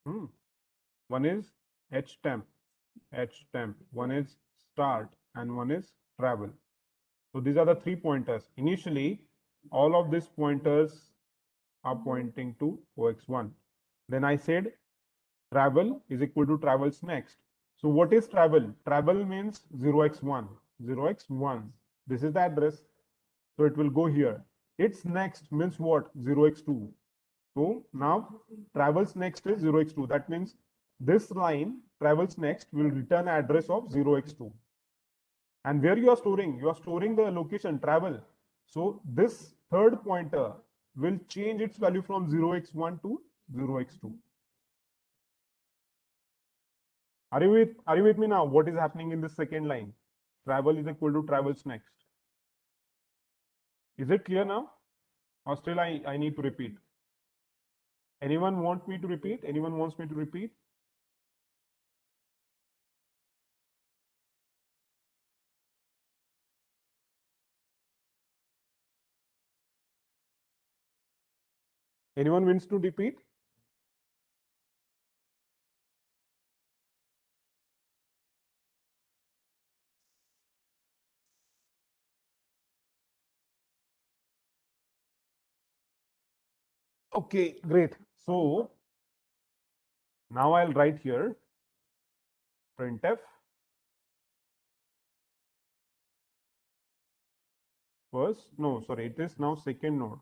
One is htemp, one is start, and one is travel. So these are the 3 pointers. Initially, all of these pointers are pointing to OX1. Then I said travel is equal to travels next. So what is travel? Travel means 0x1. 0x1. This is the address. So it will go here. Its next means what? 0x2. So now travels next is 0x2. That means this line travels next will return address of 0x2. And where you are storing? You are storing the location travel. So this third pointer will change its value from 0x1 to 0x2. Are you with me now? What is happening in the second line? Travel is equal to travels next. Is it clear now? Or still I need to repeat? Anyone want me to repeat? Anyone wants me to repeat? Anyone wants to repeat? Okay, great. So now I'll write here printf First, no, sorry, it is now second node.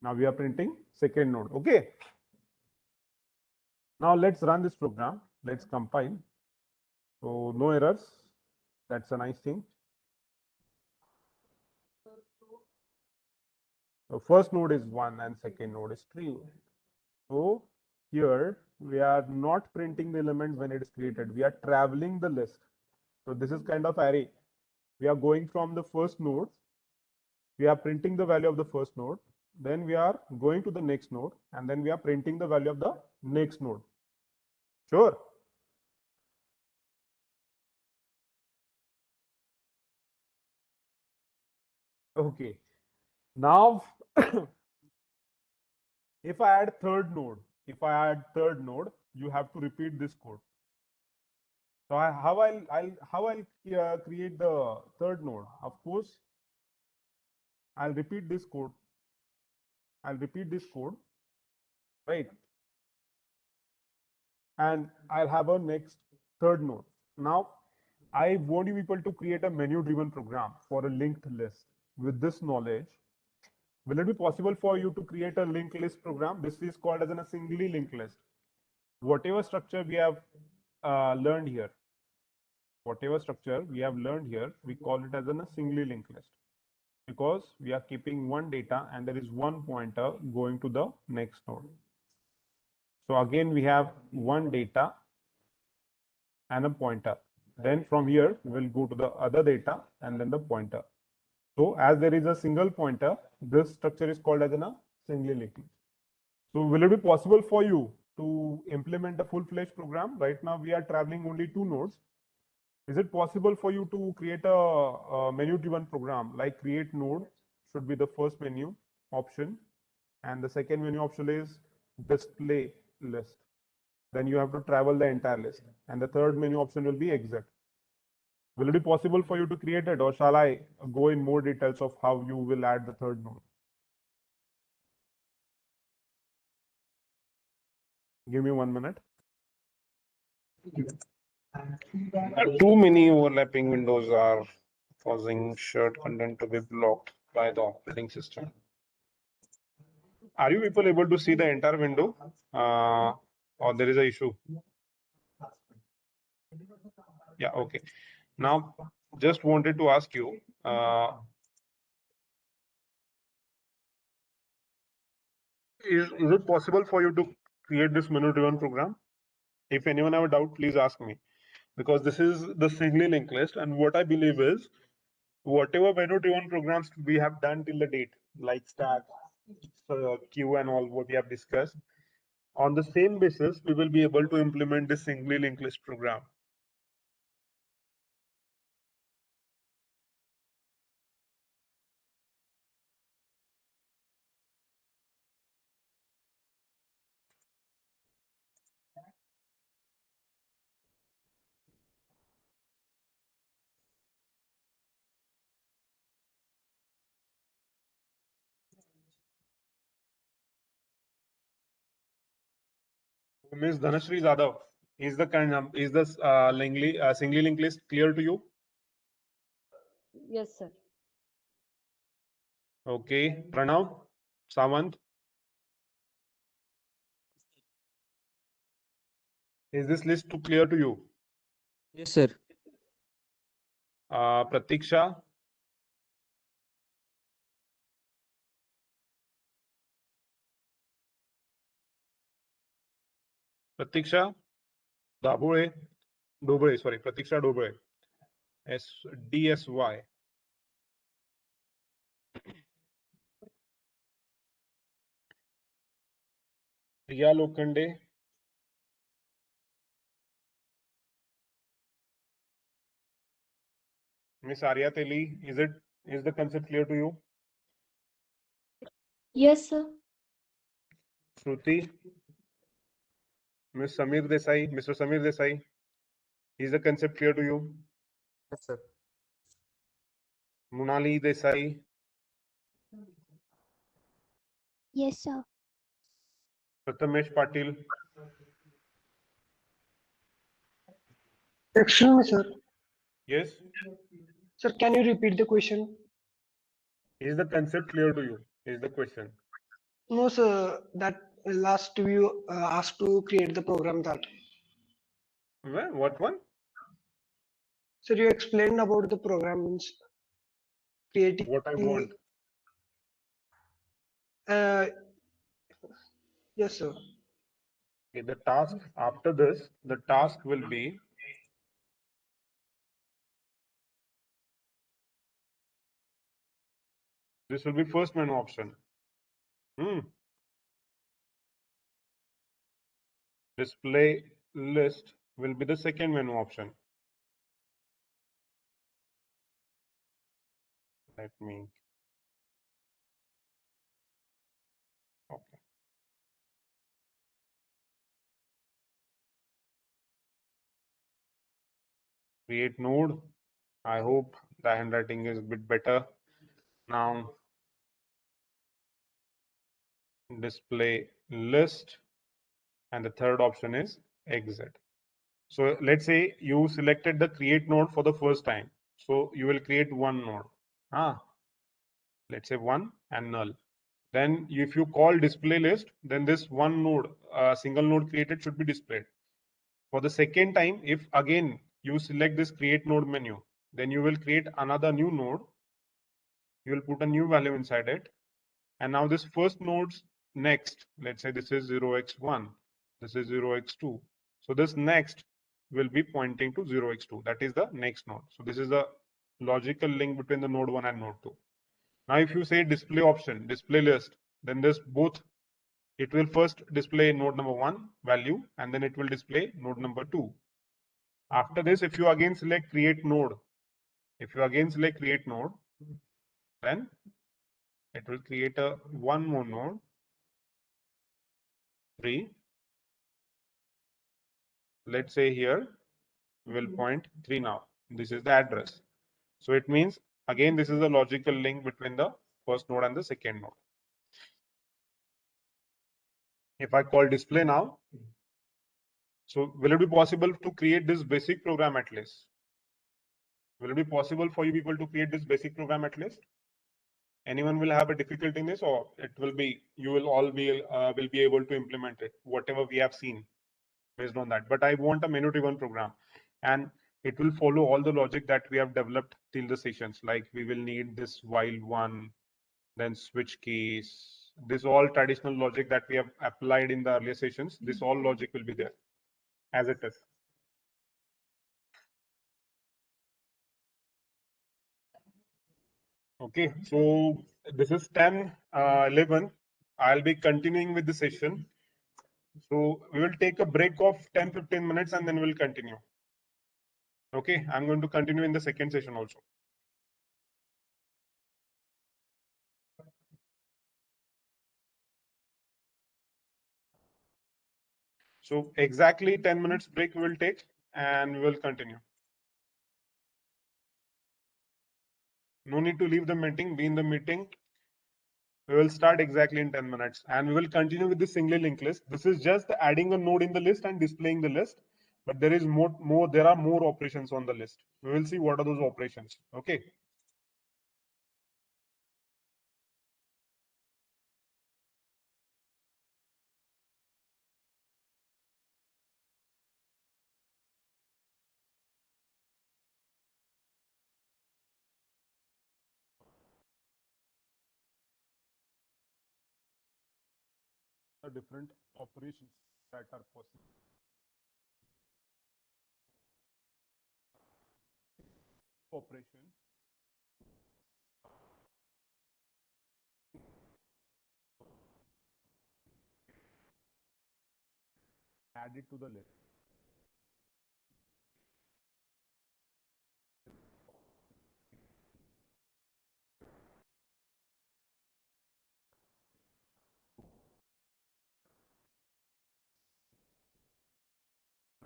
Now we are printing second node. Okay. Now let's run this program. Let's compile. So no errors. That's a nice thing. So first node is 1 and second node is 3. So here we are not printing the element when it is created. We are traveling the list. So this is kind of array. We are going from the first node. We are printing the value of the first node. Then we are going to the next node. And then we are printing the value of the next node. Sure. Okay. Now, if I add third node, you have to repeat this code. So how I'll create the third node? Of course, I'll repeat this code. Right? And I'll have a next third node. Now, I want you people to create a menu-driven program for a linked list. With this knowledge, will it be possible for you to create a linked list program? This is called as a singly linked list. Whatever structure we have learned here, we call it as a singly linked list, because we are keeping one data and there is one pointer going to the next node. So again, we have one data and a pointer. Then from here, we will go to the other data and then the pointer. So as there is a single pointer, this structure is called as a singly linked list. So will it be possible for you to implement a full-fledged program? Right now, we are traveling only 2 nodes. Is it possible for you to create a menu-driven program, like create node should be the first menu option, and the second menu option is display list. Then you have to travel the entire list, and the third menu option will be exit. Will it be possible for you to create it, or shall I go in more details of how you will add the third node? Give me 1 minute.
Too many overlapping windows are causing shared content to be blocked by the operating system. Are you people able to see the entire window, or there is an issue? Yeah, okay. Now, just wanted to ask you, is it possible for you to create this menu-driven program? If anyone have a doubt, please ask me, because this is the singly linked list, and what I believe is whatever menu-driven programs we have done till the date, like stack, queue, and all what we have discussed, on the same basis, we will be able to implement this singly linked list program. Ms. Dhanashree Zadav, is the singly linked list clear to you?
Yes, sir.
Okay, Pranav, Samant, is this list too clear to you?
Yes, sir.
Pratiksha, Dabure, Dobre, sorry, Pratiksha Dobre, DSY. Priya Lokhande, Miss Arya Teli, is the concept clear to you?
Yes, sir.
Shruti, Mr. Samir Desai, is the concept clear to you?
Yes, sir.
Munali Desai,
Yes, sir.
Prathamesh Patil.
Excuse me, sir.
Yes.
Sir, can you repeat the question?
Is the concept clear to you? Is the question.
No, sir. That last you asked to create the program that.
Well, what one?
Sir, you explained about the program means creating.
What I want.
Uh, yes, sir.
Okay, the task after this, the task will be this will be first menu option. Display list will be the second menu option. Let me. Okay. Create node. I hope the handwriting is a bit better. Now display list, and the third option is exit. So let's say you selected the create node for the first time. So you will create one node. Let's say one and null. Then if you call display list, then this one node, single node created should be displayed. For the second time, if again you select this create node menu, then you will create another new node. You will put a new value inside it. And now this first node's next, let's say this is 0x1, this is 0x2. So this next will be pointing to 0x2. That is the next node. So this is the logical link between the node 1 and node 2. Now if you say display option, display list, then this both, it will first display node number 1 value, and then it will display node number 2. After this, if you again select create node, then it will create a one more node, 3. Let's say here we will point 3 now. This is the address. So it means again this is a logical link between the first node and the second node. If I call display now, so will it be possible to create this basic program at least? Will it be possible for you people to create this basic program at least? Anyone will have a difficulty in this, or it will be, you will all be will be able to implement it, whatever we have seen based on that. But I want a menu driven program, and it will follow all the logic that we have developed till the sessions. Like we will need this while one, then switch keys, this all traditional logic that we have applied in the earlier sessions. This all logic will be there as it is. Okay, so this is 10:11. I'll be continuing with the session. So we will take a break of 10-15 minutes and then we'll continue. Okay, I'm going to continue in the second session also. So exactly 10 minutes break we will take and we will continue. No need to leave the meeting, be in the meeting. We will start exactly in 10 minutes and we will continue with the single linked list. This is just adding a node in the list and displaying the list, but there is there are more operations on the list. We will see what are those operations. Okay.
The different operations that are possible. Operation added to the list.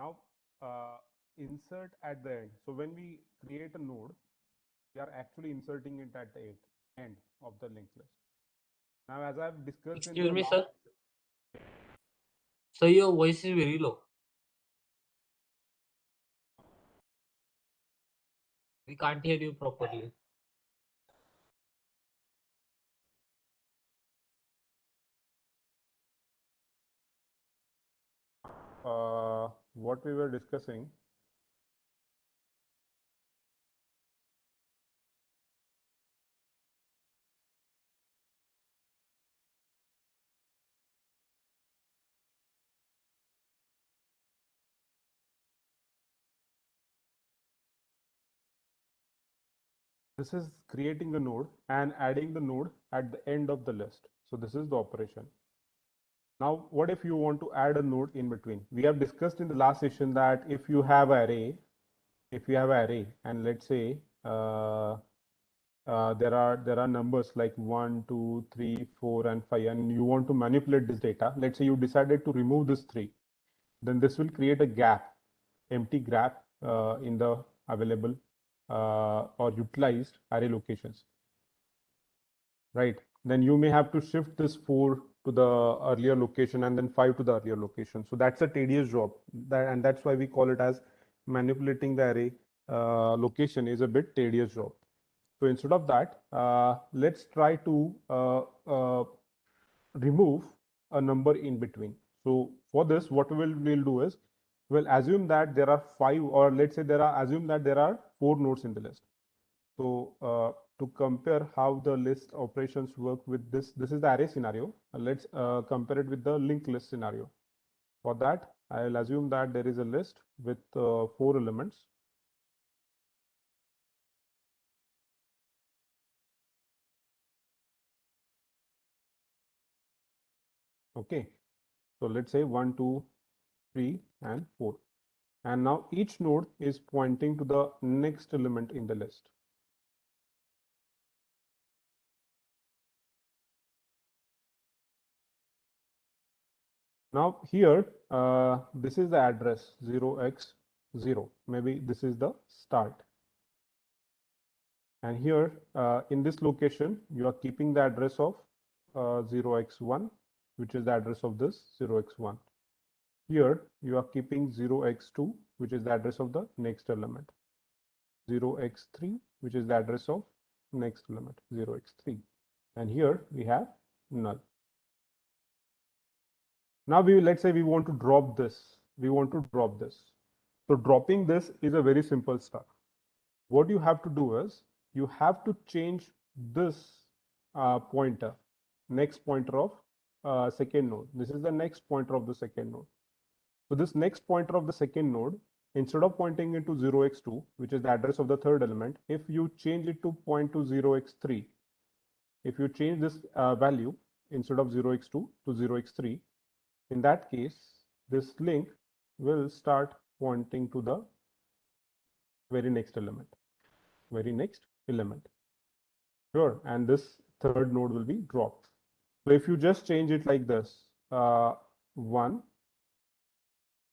Now insert at the end. So when we create a node, We are actually inserting it at the end of the linked list. Now, as I've discussed in
Excuse
the
me,
last,
sir. So your voice is very low. We can't hear you properly.
what we were discussing, this is creating a node and adding the node at the end of the list. So this is the operation. Now, what if you want to add a node in between? We have discussed in the last session that if you have an array, and let's say there are numbers like 1, 2, 3, 4, and 5, and you want to manipulate this data. Let's say you decided to remove this 3, then this will create a gap, empty gap in the available or utilized array locations, right? Then you may have to shift this 4 to the earlier location and then 5 to the earlier location. So that's a tedious job, and that's why we call it as manipulating the array location is a bit tedious job. So instead of that, let's try to remove a number in between. So for this, what we'll do is we'll assume that there are 5, or let's say assume that there are 4 nodes in the list. So to compare how the list operations work with this is the array scenario. Let's compare it with the linked list scenario. For that, I'll assume that there is a list with 4 elements. Okay, so let's say 1, 2, 3, and 4. And now each node is pointing to the next element in the list. Now here, this is the address 0x0. Maybe this is the start. And here in this location, you are keeping the address of 0x1, which is the address of this 0x1. Here you are keeping 0x2, which is the address of the next element. 0x3, which is the address of next element, 0x3. And here we have null. Now let's say we want to drop this. So dropping this is a very simple stuff. What you have to do is you have to change this pointer, next pointer of second node. This is the next pointer of the second node. So this next pointer of the second node, instead of pointing into 0x2, which is the address of the third element, if you change it to point to 0x3, if you change this value instead of 0x2 to 0x3, in that case, this link will start pointing to the very next element. Sure, and this third node will be dropped. So if you just change it like this, 1,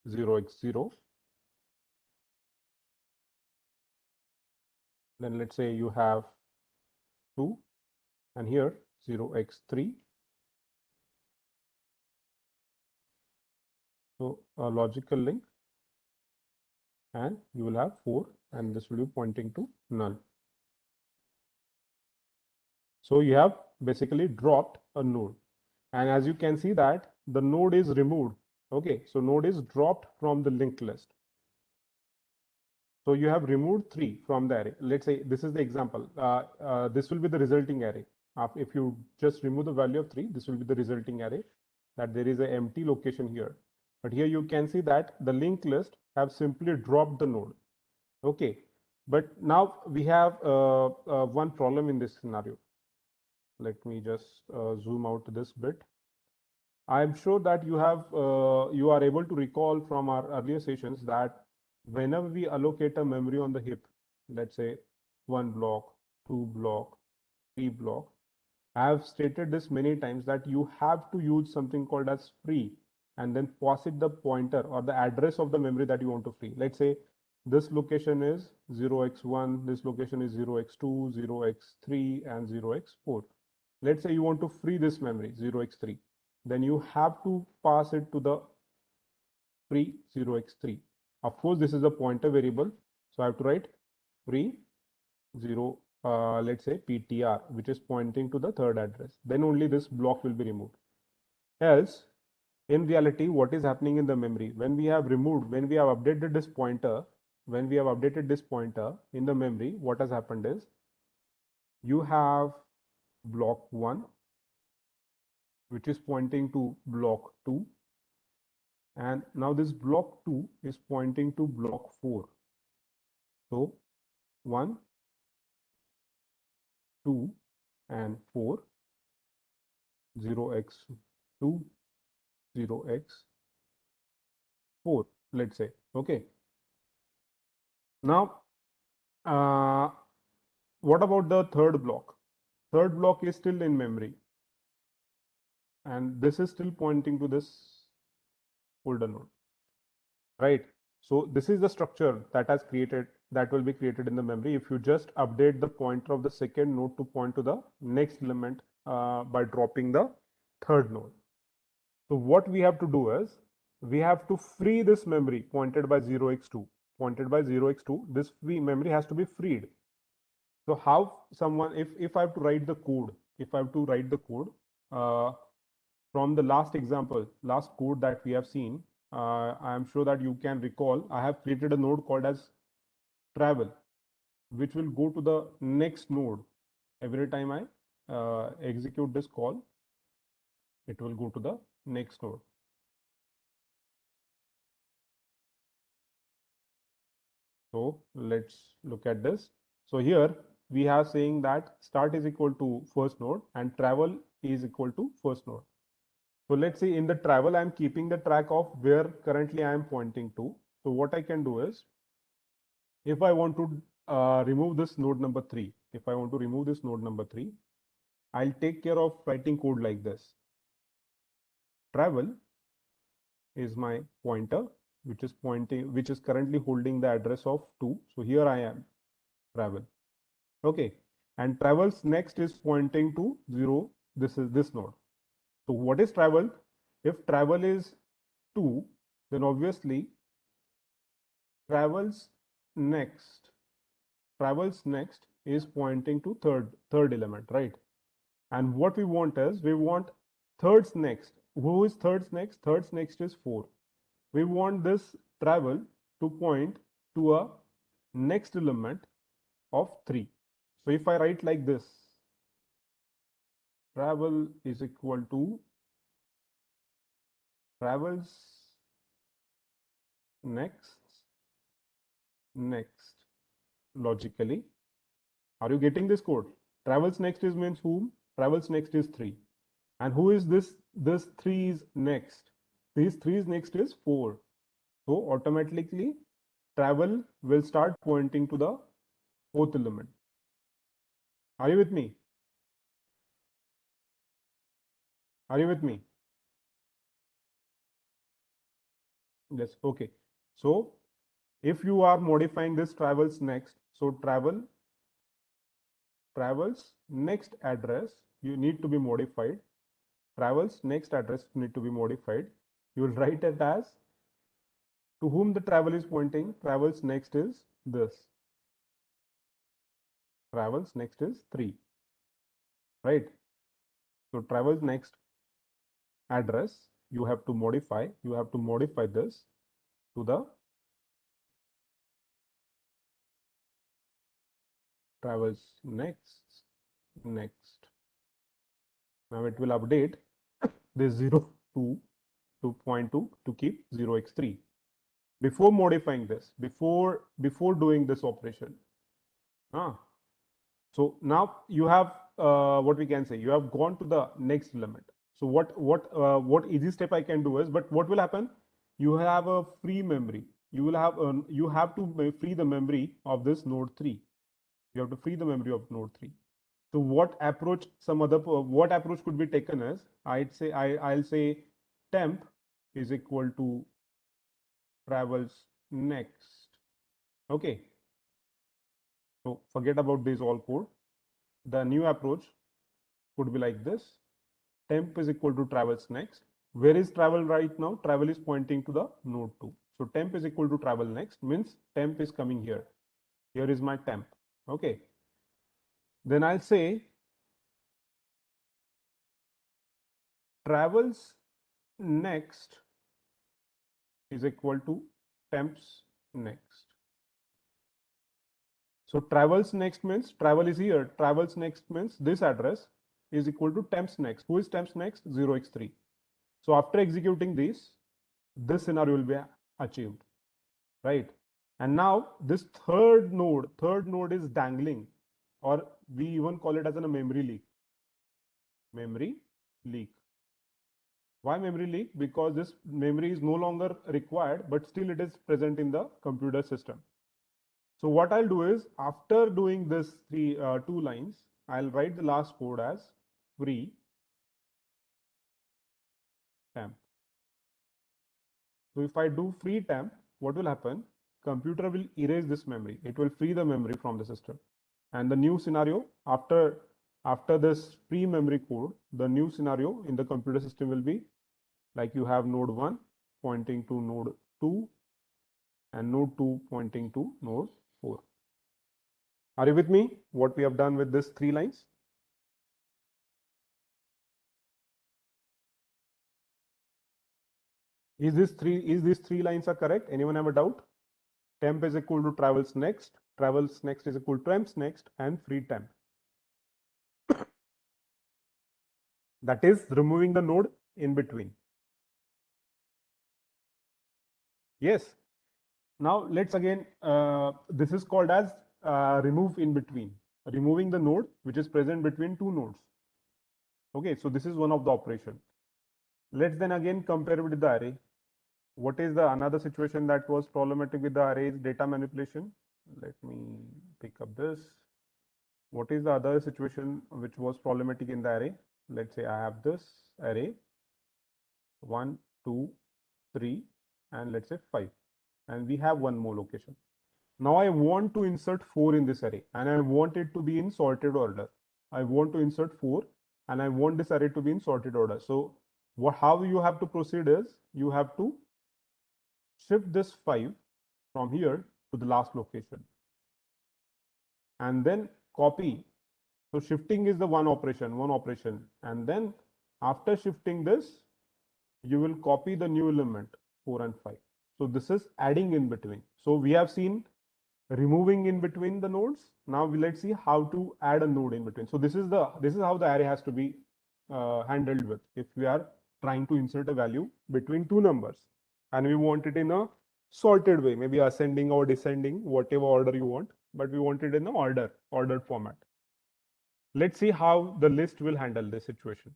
0x0, then let's say you have 2, and here 0x3. So a logical link, and you will have 4, and this will be pointing to null. So you have basically dropped a node, and as you can see that the node is removed. Okay, so node is dropped from the linked list. So you have removed 3 from the array. Let's say this is the example. This will be the resulting array. If you just remove the value of 3, this will be the resulting array, that there is an empty location here. But here you can see that the linked list have simply dropped the node. Okay, but now we have one problem in this scenario. Let me just zoom out this bit. I'm sure that you are able to recall from our earlier sessions that whenever we allocate a memory on the heap, let's say 1 block, 2 block, 3 block, I have stated this many times that you have to use something called as free and then pass it the pointer or the address of the memory that you want to free. Let's say this location is 0x1, this location is 0x2, 0x3, and 0x4. Let's say you want to free this memory 0x3, then you have to pass it to the free 0x3. Of course, this is a pointer variable, so I have to write free 0, let's say PTR, which is pointing to the third address. Then only this block will be removed. Else, in reality, what is happening in the memory, when we have updated this pointer, in the memory, what has happened is you have block 1, which is pointing to block 2, and now this block 2 is pointing to block 4. So 1, 2, and 4, 0x2, 0x4, let's say. Okay. Now, what about the third block? Third block is still in memory, and this is still pointing to this folder node, right? So this is the structure that will be created in the memory if you just update the pointer of the second node to point to the next element by dropping the third node. So what we have to do is we have to free this memory pointed by 0x2. This memory has to be freed. So how someone, if I have to write the code, from the last code that we have seen, I am sure that you can recall, I have created a node called as travel, which will go to the next node. Every time I execute this call, it will go to the next node. So let's look at this. So here we have saying that start is equal to first node and travel is equal to first node. So let's say in the travel, I'm keeping the track of where currently I am pointing to. So what I can do is, if I want to remove this node number 3, I'll take care of writing code like this. Travel is my pointer, which is currently holding the address of 2. So here I am, travel. Okay, and travels next is pointing to 0. This is this node. So what is travel? If travel is 2, then obviously travels next is pointing to third element, right? And what we want is thirds next. Who is thirds next? Thirds next is 4. We want this travel to point to a next element of 3. So if I write like this, travel is equal to travels next, logically. Are you getting this code? Travels next is means whom? Travels next is 3. And who is this? This 3 is next. This 3 is next is 4. So automatically travel will start pointing to the fourth element. Are you with me? Yes, okay. So if you are modifying this travels next, so travels next address you need to be modified. Travels next address need to be modified. You will write it as to whom the travel is pointing. Travels next is this. Travels next is 3, right? So travels next address you have to modify. This to the travels next. Now it will update this 0 to point to keep 0x3 before modifying this, before doing this operation. So now you have what we can say, you have gone to the next element. So what easy step I can do is, but what will happen? You have a free memory. You have to free the memory of this node 3. You have to free the memory of node 3. So what approach could be taken as, I'll say temp is equal to travels next Okay. So forget about this all code. The new approach could be like this. Temp is equal to travels next. Where is travel right now? Travel is pointing to the node 2. So temp is equal to travel next means temp is coming here. Here is my temp. Okay. Then I'll say travels next is equal to temps next. So travels next means travel is here. Travels next means this address is equal to temps next. Who is temps next? 0x3. So after executing this scenario will be achieved, right? And now this third node is dangling, or we even call it as a memory leak. Memory leak. Why memory leak? Because this memory is no longer required, but still it is present in the computer system. So what I'll do is, after doing this two lines, I'll write the last code as free temp. So if I do free temp, what will happen? Computer will erase this memory. It will free the memory from the system. And the new scenario after this free memory code, the new scenario in the computer system will be like you have node 1 pointing to node 2 and node 2 pointing to node 4. Are you with me? What we have done with this 3 lines? Is these three lines are correct? Anyone have a doubt? Temp is equal to travels next is equal to temps next, and free temp. That is removing the node in between. Yes. Now let's again, this is called as remove in between, removing the node which is present between two nodes. Okay, so this is one of the operation. Let's then again compare with the array. What is the another situation that was problematic with the array is data manipulation. Let me pick up this. What is the other situation which was problematic in the array? Let's say I have this array 1, 2, 3, and let's say 5, and we have one more location. Now I want to insert 4 in this array, and I want it to be in sorted order. I want to insert 4 and I want this array to be in sorted order. So how you have to proceed is, you have to shift this 5 from here to the last location and then copy. So shifting is the one operation, and then after shifting this, you will copy the new element 4 and 5. So this is adding in between. So we have seen removing in between the nodes. Now let's see how to add a node in between. So this is how the array has to be handled with. If we are trying to insert a value between two numbers and we want it in a sorted way, maybe ascending or descending, whatever order you want, but we want it in an ordered format. Let's see how the list will handle this situation.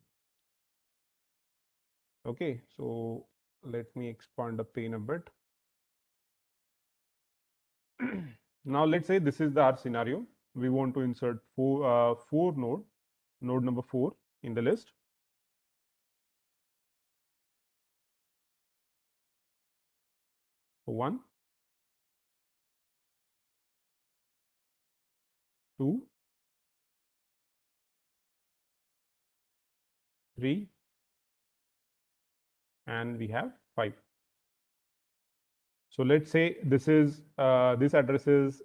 Okay, so let me expand the pane a bit. Now let's say this is our scenario. We want to insert four node number 4 in the list. So 1, 2, 3, and we have 5. So let's say this is this address is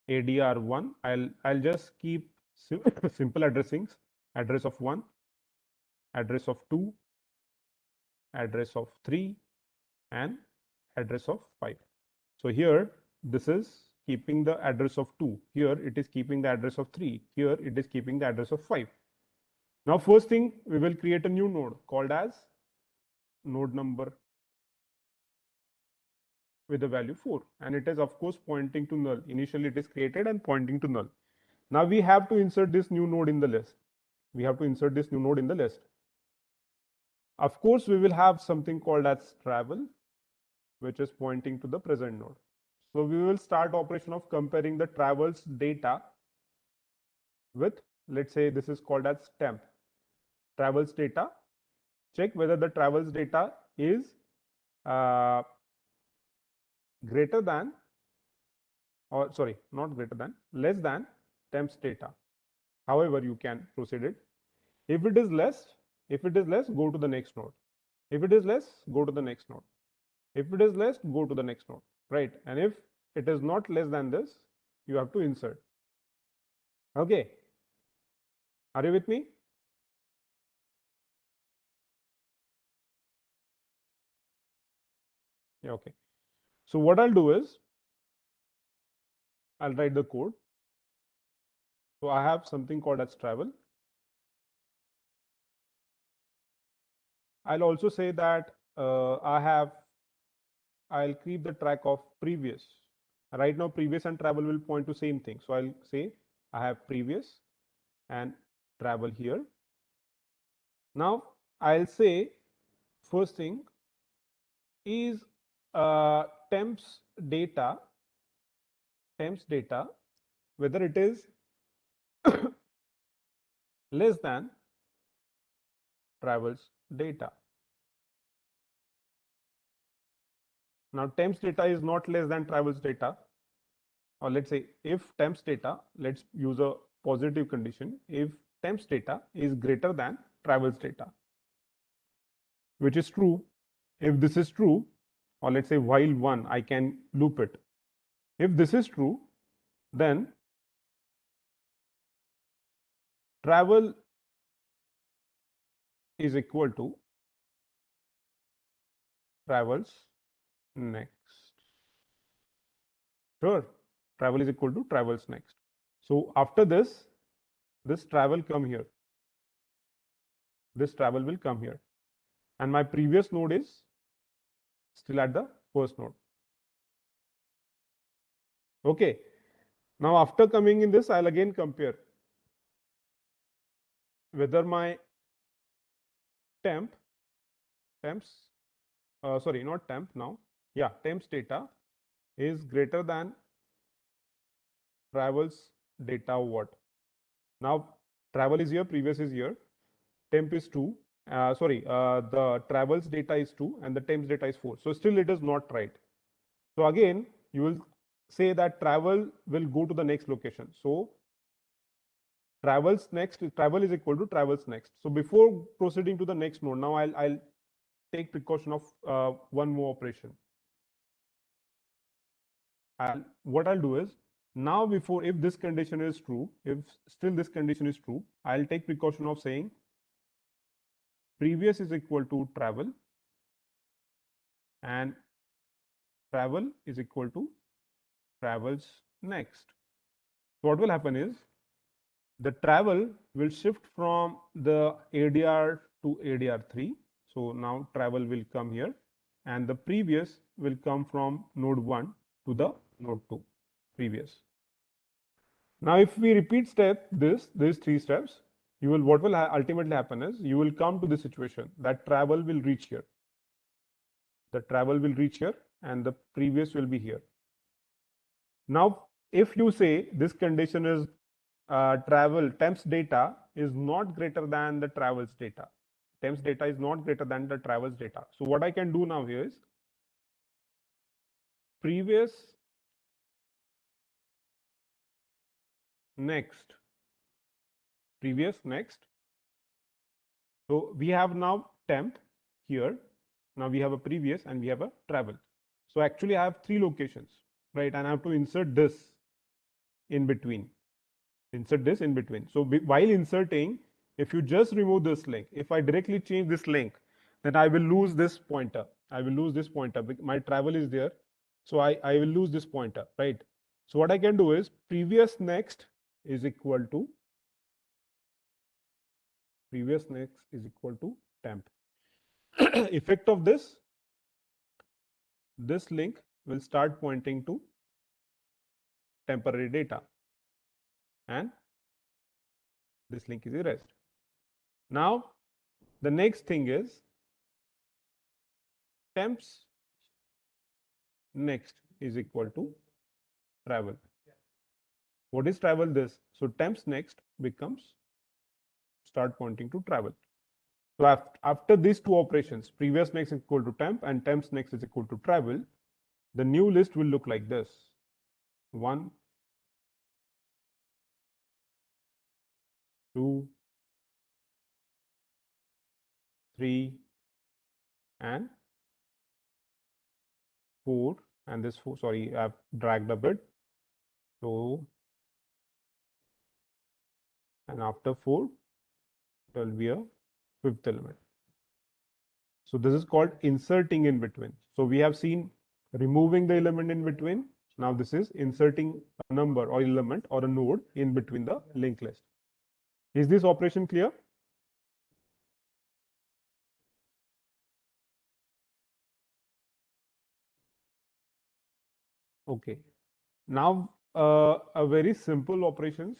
ADR1. I'll just keep simple addressings. Address of 1, address of 2, address of 3, and address of 5. So here this is keeping the address of 2. Here it is keeping the address of 3. Here it is keeping the address of 5. Now first thing, we will create a new node called as node number with the value 4, and it is of course pointing to null. Initially it is created and pointing to null. Now we have to insert this new node in the list. Of course we will have something called as travel, which is pointing to the present node. So we will start operation of comparing the travels data with, let's say this is called as temp. Travels data, check whether the travels data is greater than or sorry, not greater than, less than temps data. However, you can proceed it. If it is less, go to the next node. If it is less, go to the next node. If it is less, go to the next node, right? And if it is not less than this, you have to insert. Okay. Are you with me? Yeah, okay. So what I'll do is, I'll write the code. So I have something called as travel. I'll also say that I'll keep the track of previous. Right now, previous and travel will point to same thing. So I'll say I have previous and travel here. Now I'll say first thing is temps data, whether it is less than travels data. Now temps data is not less than travels data, or let's say if temps data, let's use a positive condition, if temps data is greater than travels data, which is true. If this is true, or let's say while 1, I can loop it. If this is true, then travel is equal to travels next. Sure, travel is equal to travels next. So after this travel come here. This travel will come here. And my previous node is still at the first node. Okay. Now after coming in this, I'll again compare whether my temps, sorry, not temp now. Yeah, temps data is greater than travels data what. Now travel is here, previous is here, temp is 2. The travels data is 2 and the temps data is 4. So still it is not right. So again, you will say that travel will go to the next location. So travels next, travel is equal to travels next. So before proceeding to the next node, now I'll take precaution of one more operation. What I'll do is, now before, if this condition is true, if still this condition is true, I'll take precaution of saying previous is equal to travel and travel is equal to travels next. So what will happen is the travel will shift from the ADR to ADR3. So now travel will come here and the previous will come from node 1 to the node 2 previous. Now if we repeat these 3 steps, what will ultimately happen is you will come to the situation that travel will reach here. The travel will reach here and the previous will be here. Now if you say this condition is travel temps data is not greater than the travels data. Temps data is not greater than the travels data. So what I can do now here is previous next. So we have now temp here. Now we have a previous and we have a travel. So actually I have 3 locations, right? And I have to insert this in between. So while inserting, if you just remove this link, if I directly change this link, then I will lose this pointer. My travel is there. So I will lose this pointer, right? So what I can do is previous next is equal to temp. Effect of this link will start pointing to temporary data and this link is erased. Now the next thing is temps next is equal to travel. What is travel? This. So temps next becomes start pointing to travel. So after these 2 operations, previous next is equal to temp and temps next is equal to travel, the new list will look like this. 1, 2, 3, and 4. And this 4, sorry, I've dragged a bit. So, and after 4, there will be a fifth element. So this is called inserting in between. So we have seen removing the element in between. Now this is inserting a number or element or a node in between the linked list. Is this operation clear? Okay. Now a very simple operations.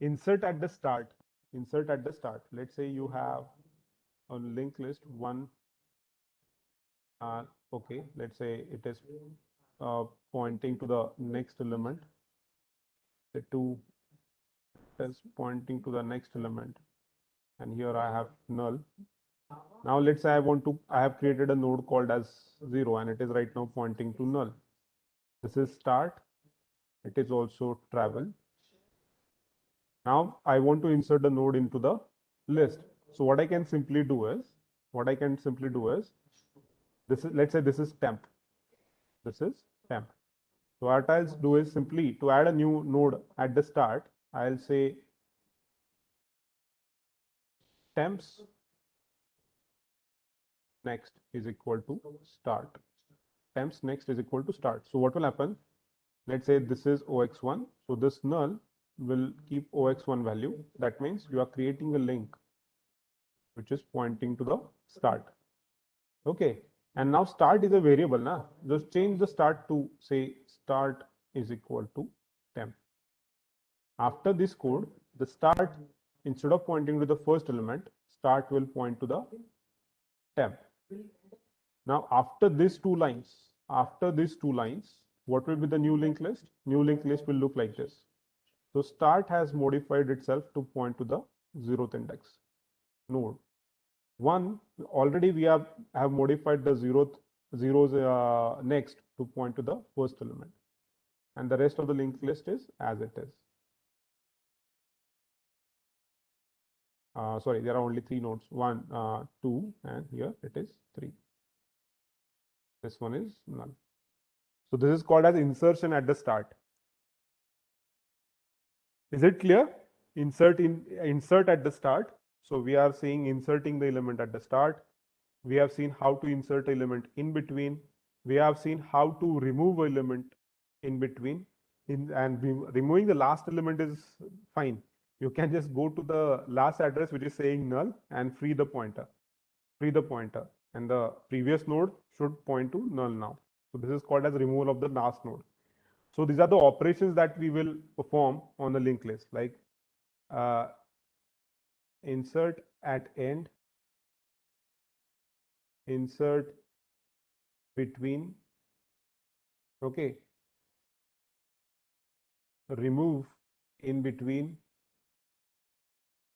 Insert at the start. Insert at the start. Let's say you have on linked list 1. Okay, let's say it is pointing to the next element. The 2 is pointing to the next element, and here I have null. Now let's say I have created a node called as 0, and it is right now pointing to null. This is start. It is also travel. Now I want to insert the node into the list. So what I can simply do is, this is, let's say this is temp. This is temp. So what I'll do is simply to add a new node at the start, I'll say temps next is equal to start. Temps next is equal to start. So what will happen? Let's say this is OX1. So this null will keep OX1 value. That means you are creating a link which is pointing to the start. Okay. And now start is a variable. Nah? Just change the start to say start is equal to temp. After this code, the start, instead of pointing to the first element, start will point to the temp. Now after these two lines, what will be the new linked list? New linked list will look like this. So start has modified itself to point to the 0th index node. 1, already we have modified the zeros next to point to the first element. And the rest of the linked list is as it is. Sorry, there are only 3 nodes, 1, 2, and here it is 3. This one is null. So this is called as insertion at the start. Is it clear? Insert at the start. So we are saying inserting the element at the start. We have seen how to insert element in between. We have seen how to remove element in between. Removing the last element is fine. You can just go to the last address which is saying null and free the pointer. And the previous node should point to null now. So this is called as removal of the last node. So these are the operations that we will perform on the linked list, like insert at end, insert between, okay, remove in between,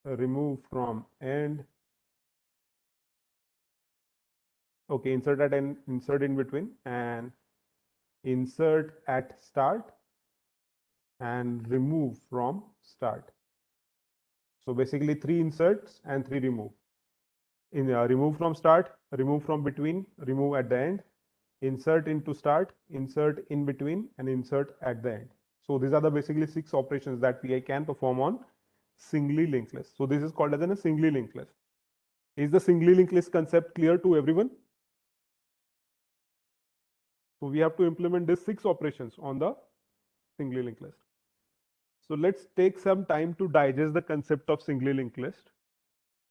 remove from end, okay, insert at end, insert in between, and insert at start, and remove from start. So basically 3 inserts and 3 remove. In remove from start, remove from between, remove at the end, insert into start, insert in between, and insert at the end. So these are the basically 6 operations that we can perform on singly linked list. So this is called as a singly linked list. Is the singly linked list concept clear to everyone? So we have to implement these 6 operations on the singly linked list. So let's take some time to digest the concept of singly linked list.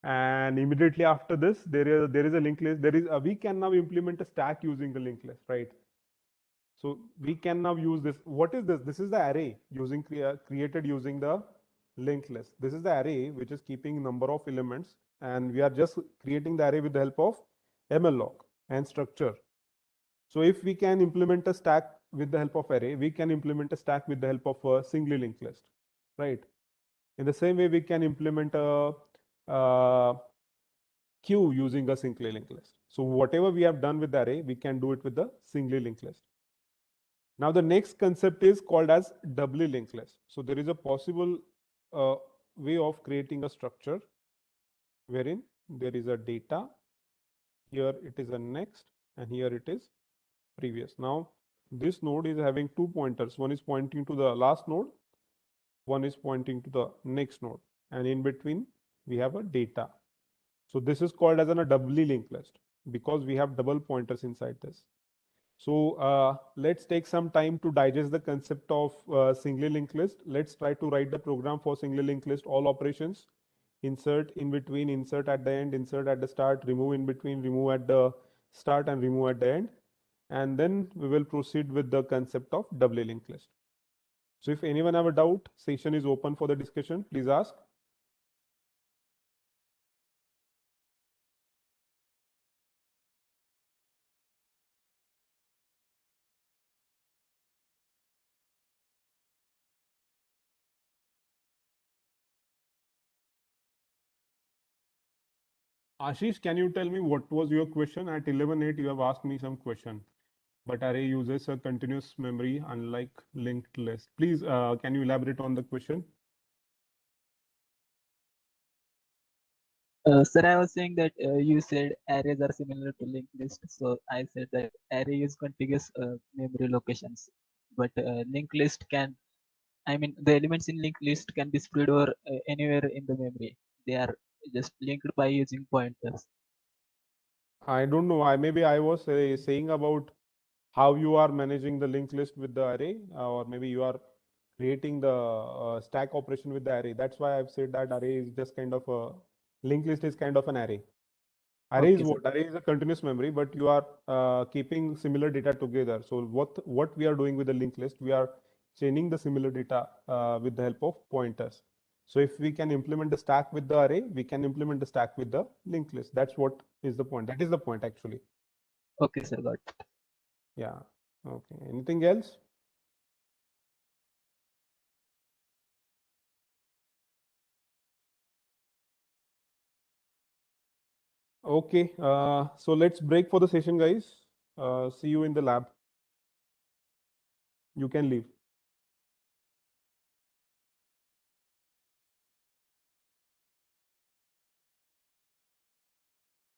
And immediately after this, there is a linked list. We can now implement a stack using the linked list, right? So we can now use this. What is this? This is the array created using the linked list. This is the array which is keeping number of elements, and we are just creating the array with the help of MLlog and structure. So if we can implement a stack with the help of array, we can implement a stack with the help of a singly linked list, right? In the same way, we can implement a queue using a singly linked list. So whatever we have done with the array, we can do it with the singly linked list. Now the next concept is called as doubly linked list. So there is a possible way of creating a structure wherein there is a data, here it is a next, and here it is previous. Now this node is having two pointers. One is pointing to the last node, one is pointing to the next node, and in between we have a data. So this is called as a doubly linked list because we have double pointers inside this. So let's take some time to digest the concept of singly linked list. Let's try to write the program for singly linked list, all operations: insert in between, insert at the end, insert at the start, remove in between, remove at the start, and remove at the end. And then we will proceed with the concept of doubly linked list. So if anyone have a doubt, session is open for the discussion. Please ask. Ashish, can you tell me what was your question? At 11:08, you have asked me some question. But array uses a continuous memory unlike linked list. Please, can you elaborate on the question?
Sir, I was saying that you said arrays are similar to linked list. So I said that array is contiguous memory locations, but linked list can, I mean, the elements in linked list can be spread over anywhere in the memory. They are just linked by using pointers.
I don't know. Maybe I was saying about how you are managing the linked list with the array, or maybe you are creating the stack operation with the array. That's why I've said that array is just kind of a linked list is kind of an array. Array is
Okay, sir.
what? Array is a continuous memory, but you are keeping similar data together. So what we are doing with the linked list, we are chaining the similar data with the help of pointers. So if we can implement the stack with the array, we can implement the stack with the linked list. That's what is the point. That is the point actually.
Okay, sir, got it.
Yeah. Okay. Anything else? Okay. So let's break for the session, guys. See you in the lab. You can leave.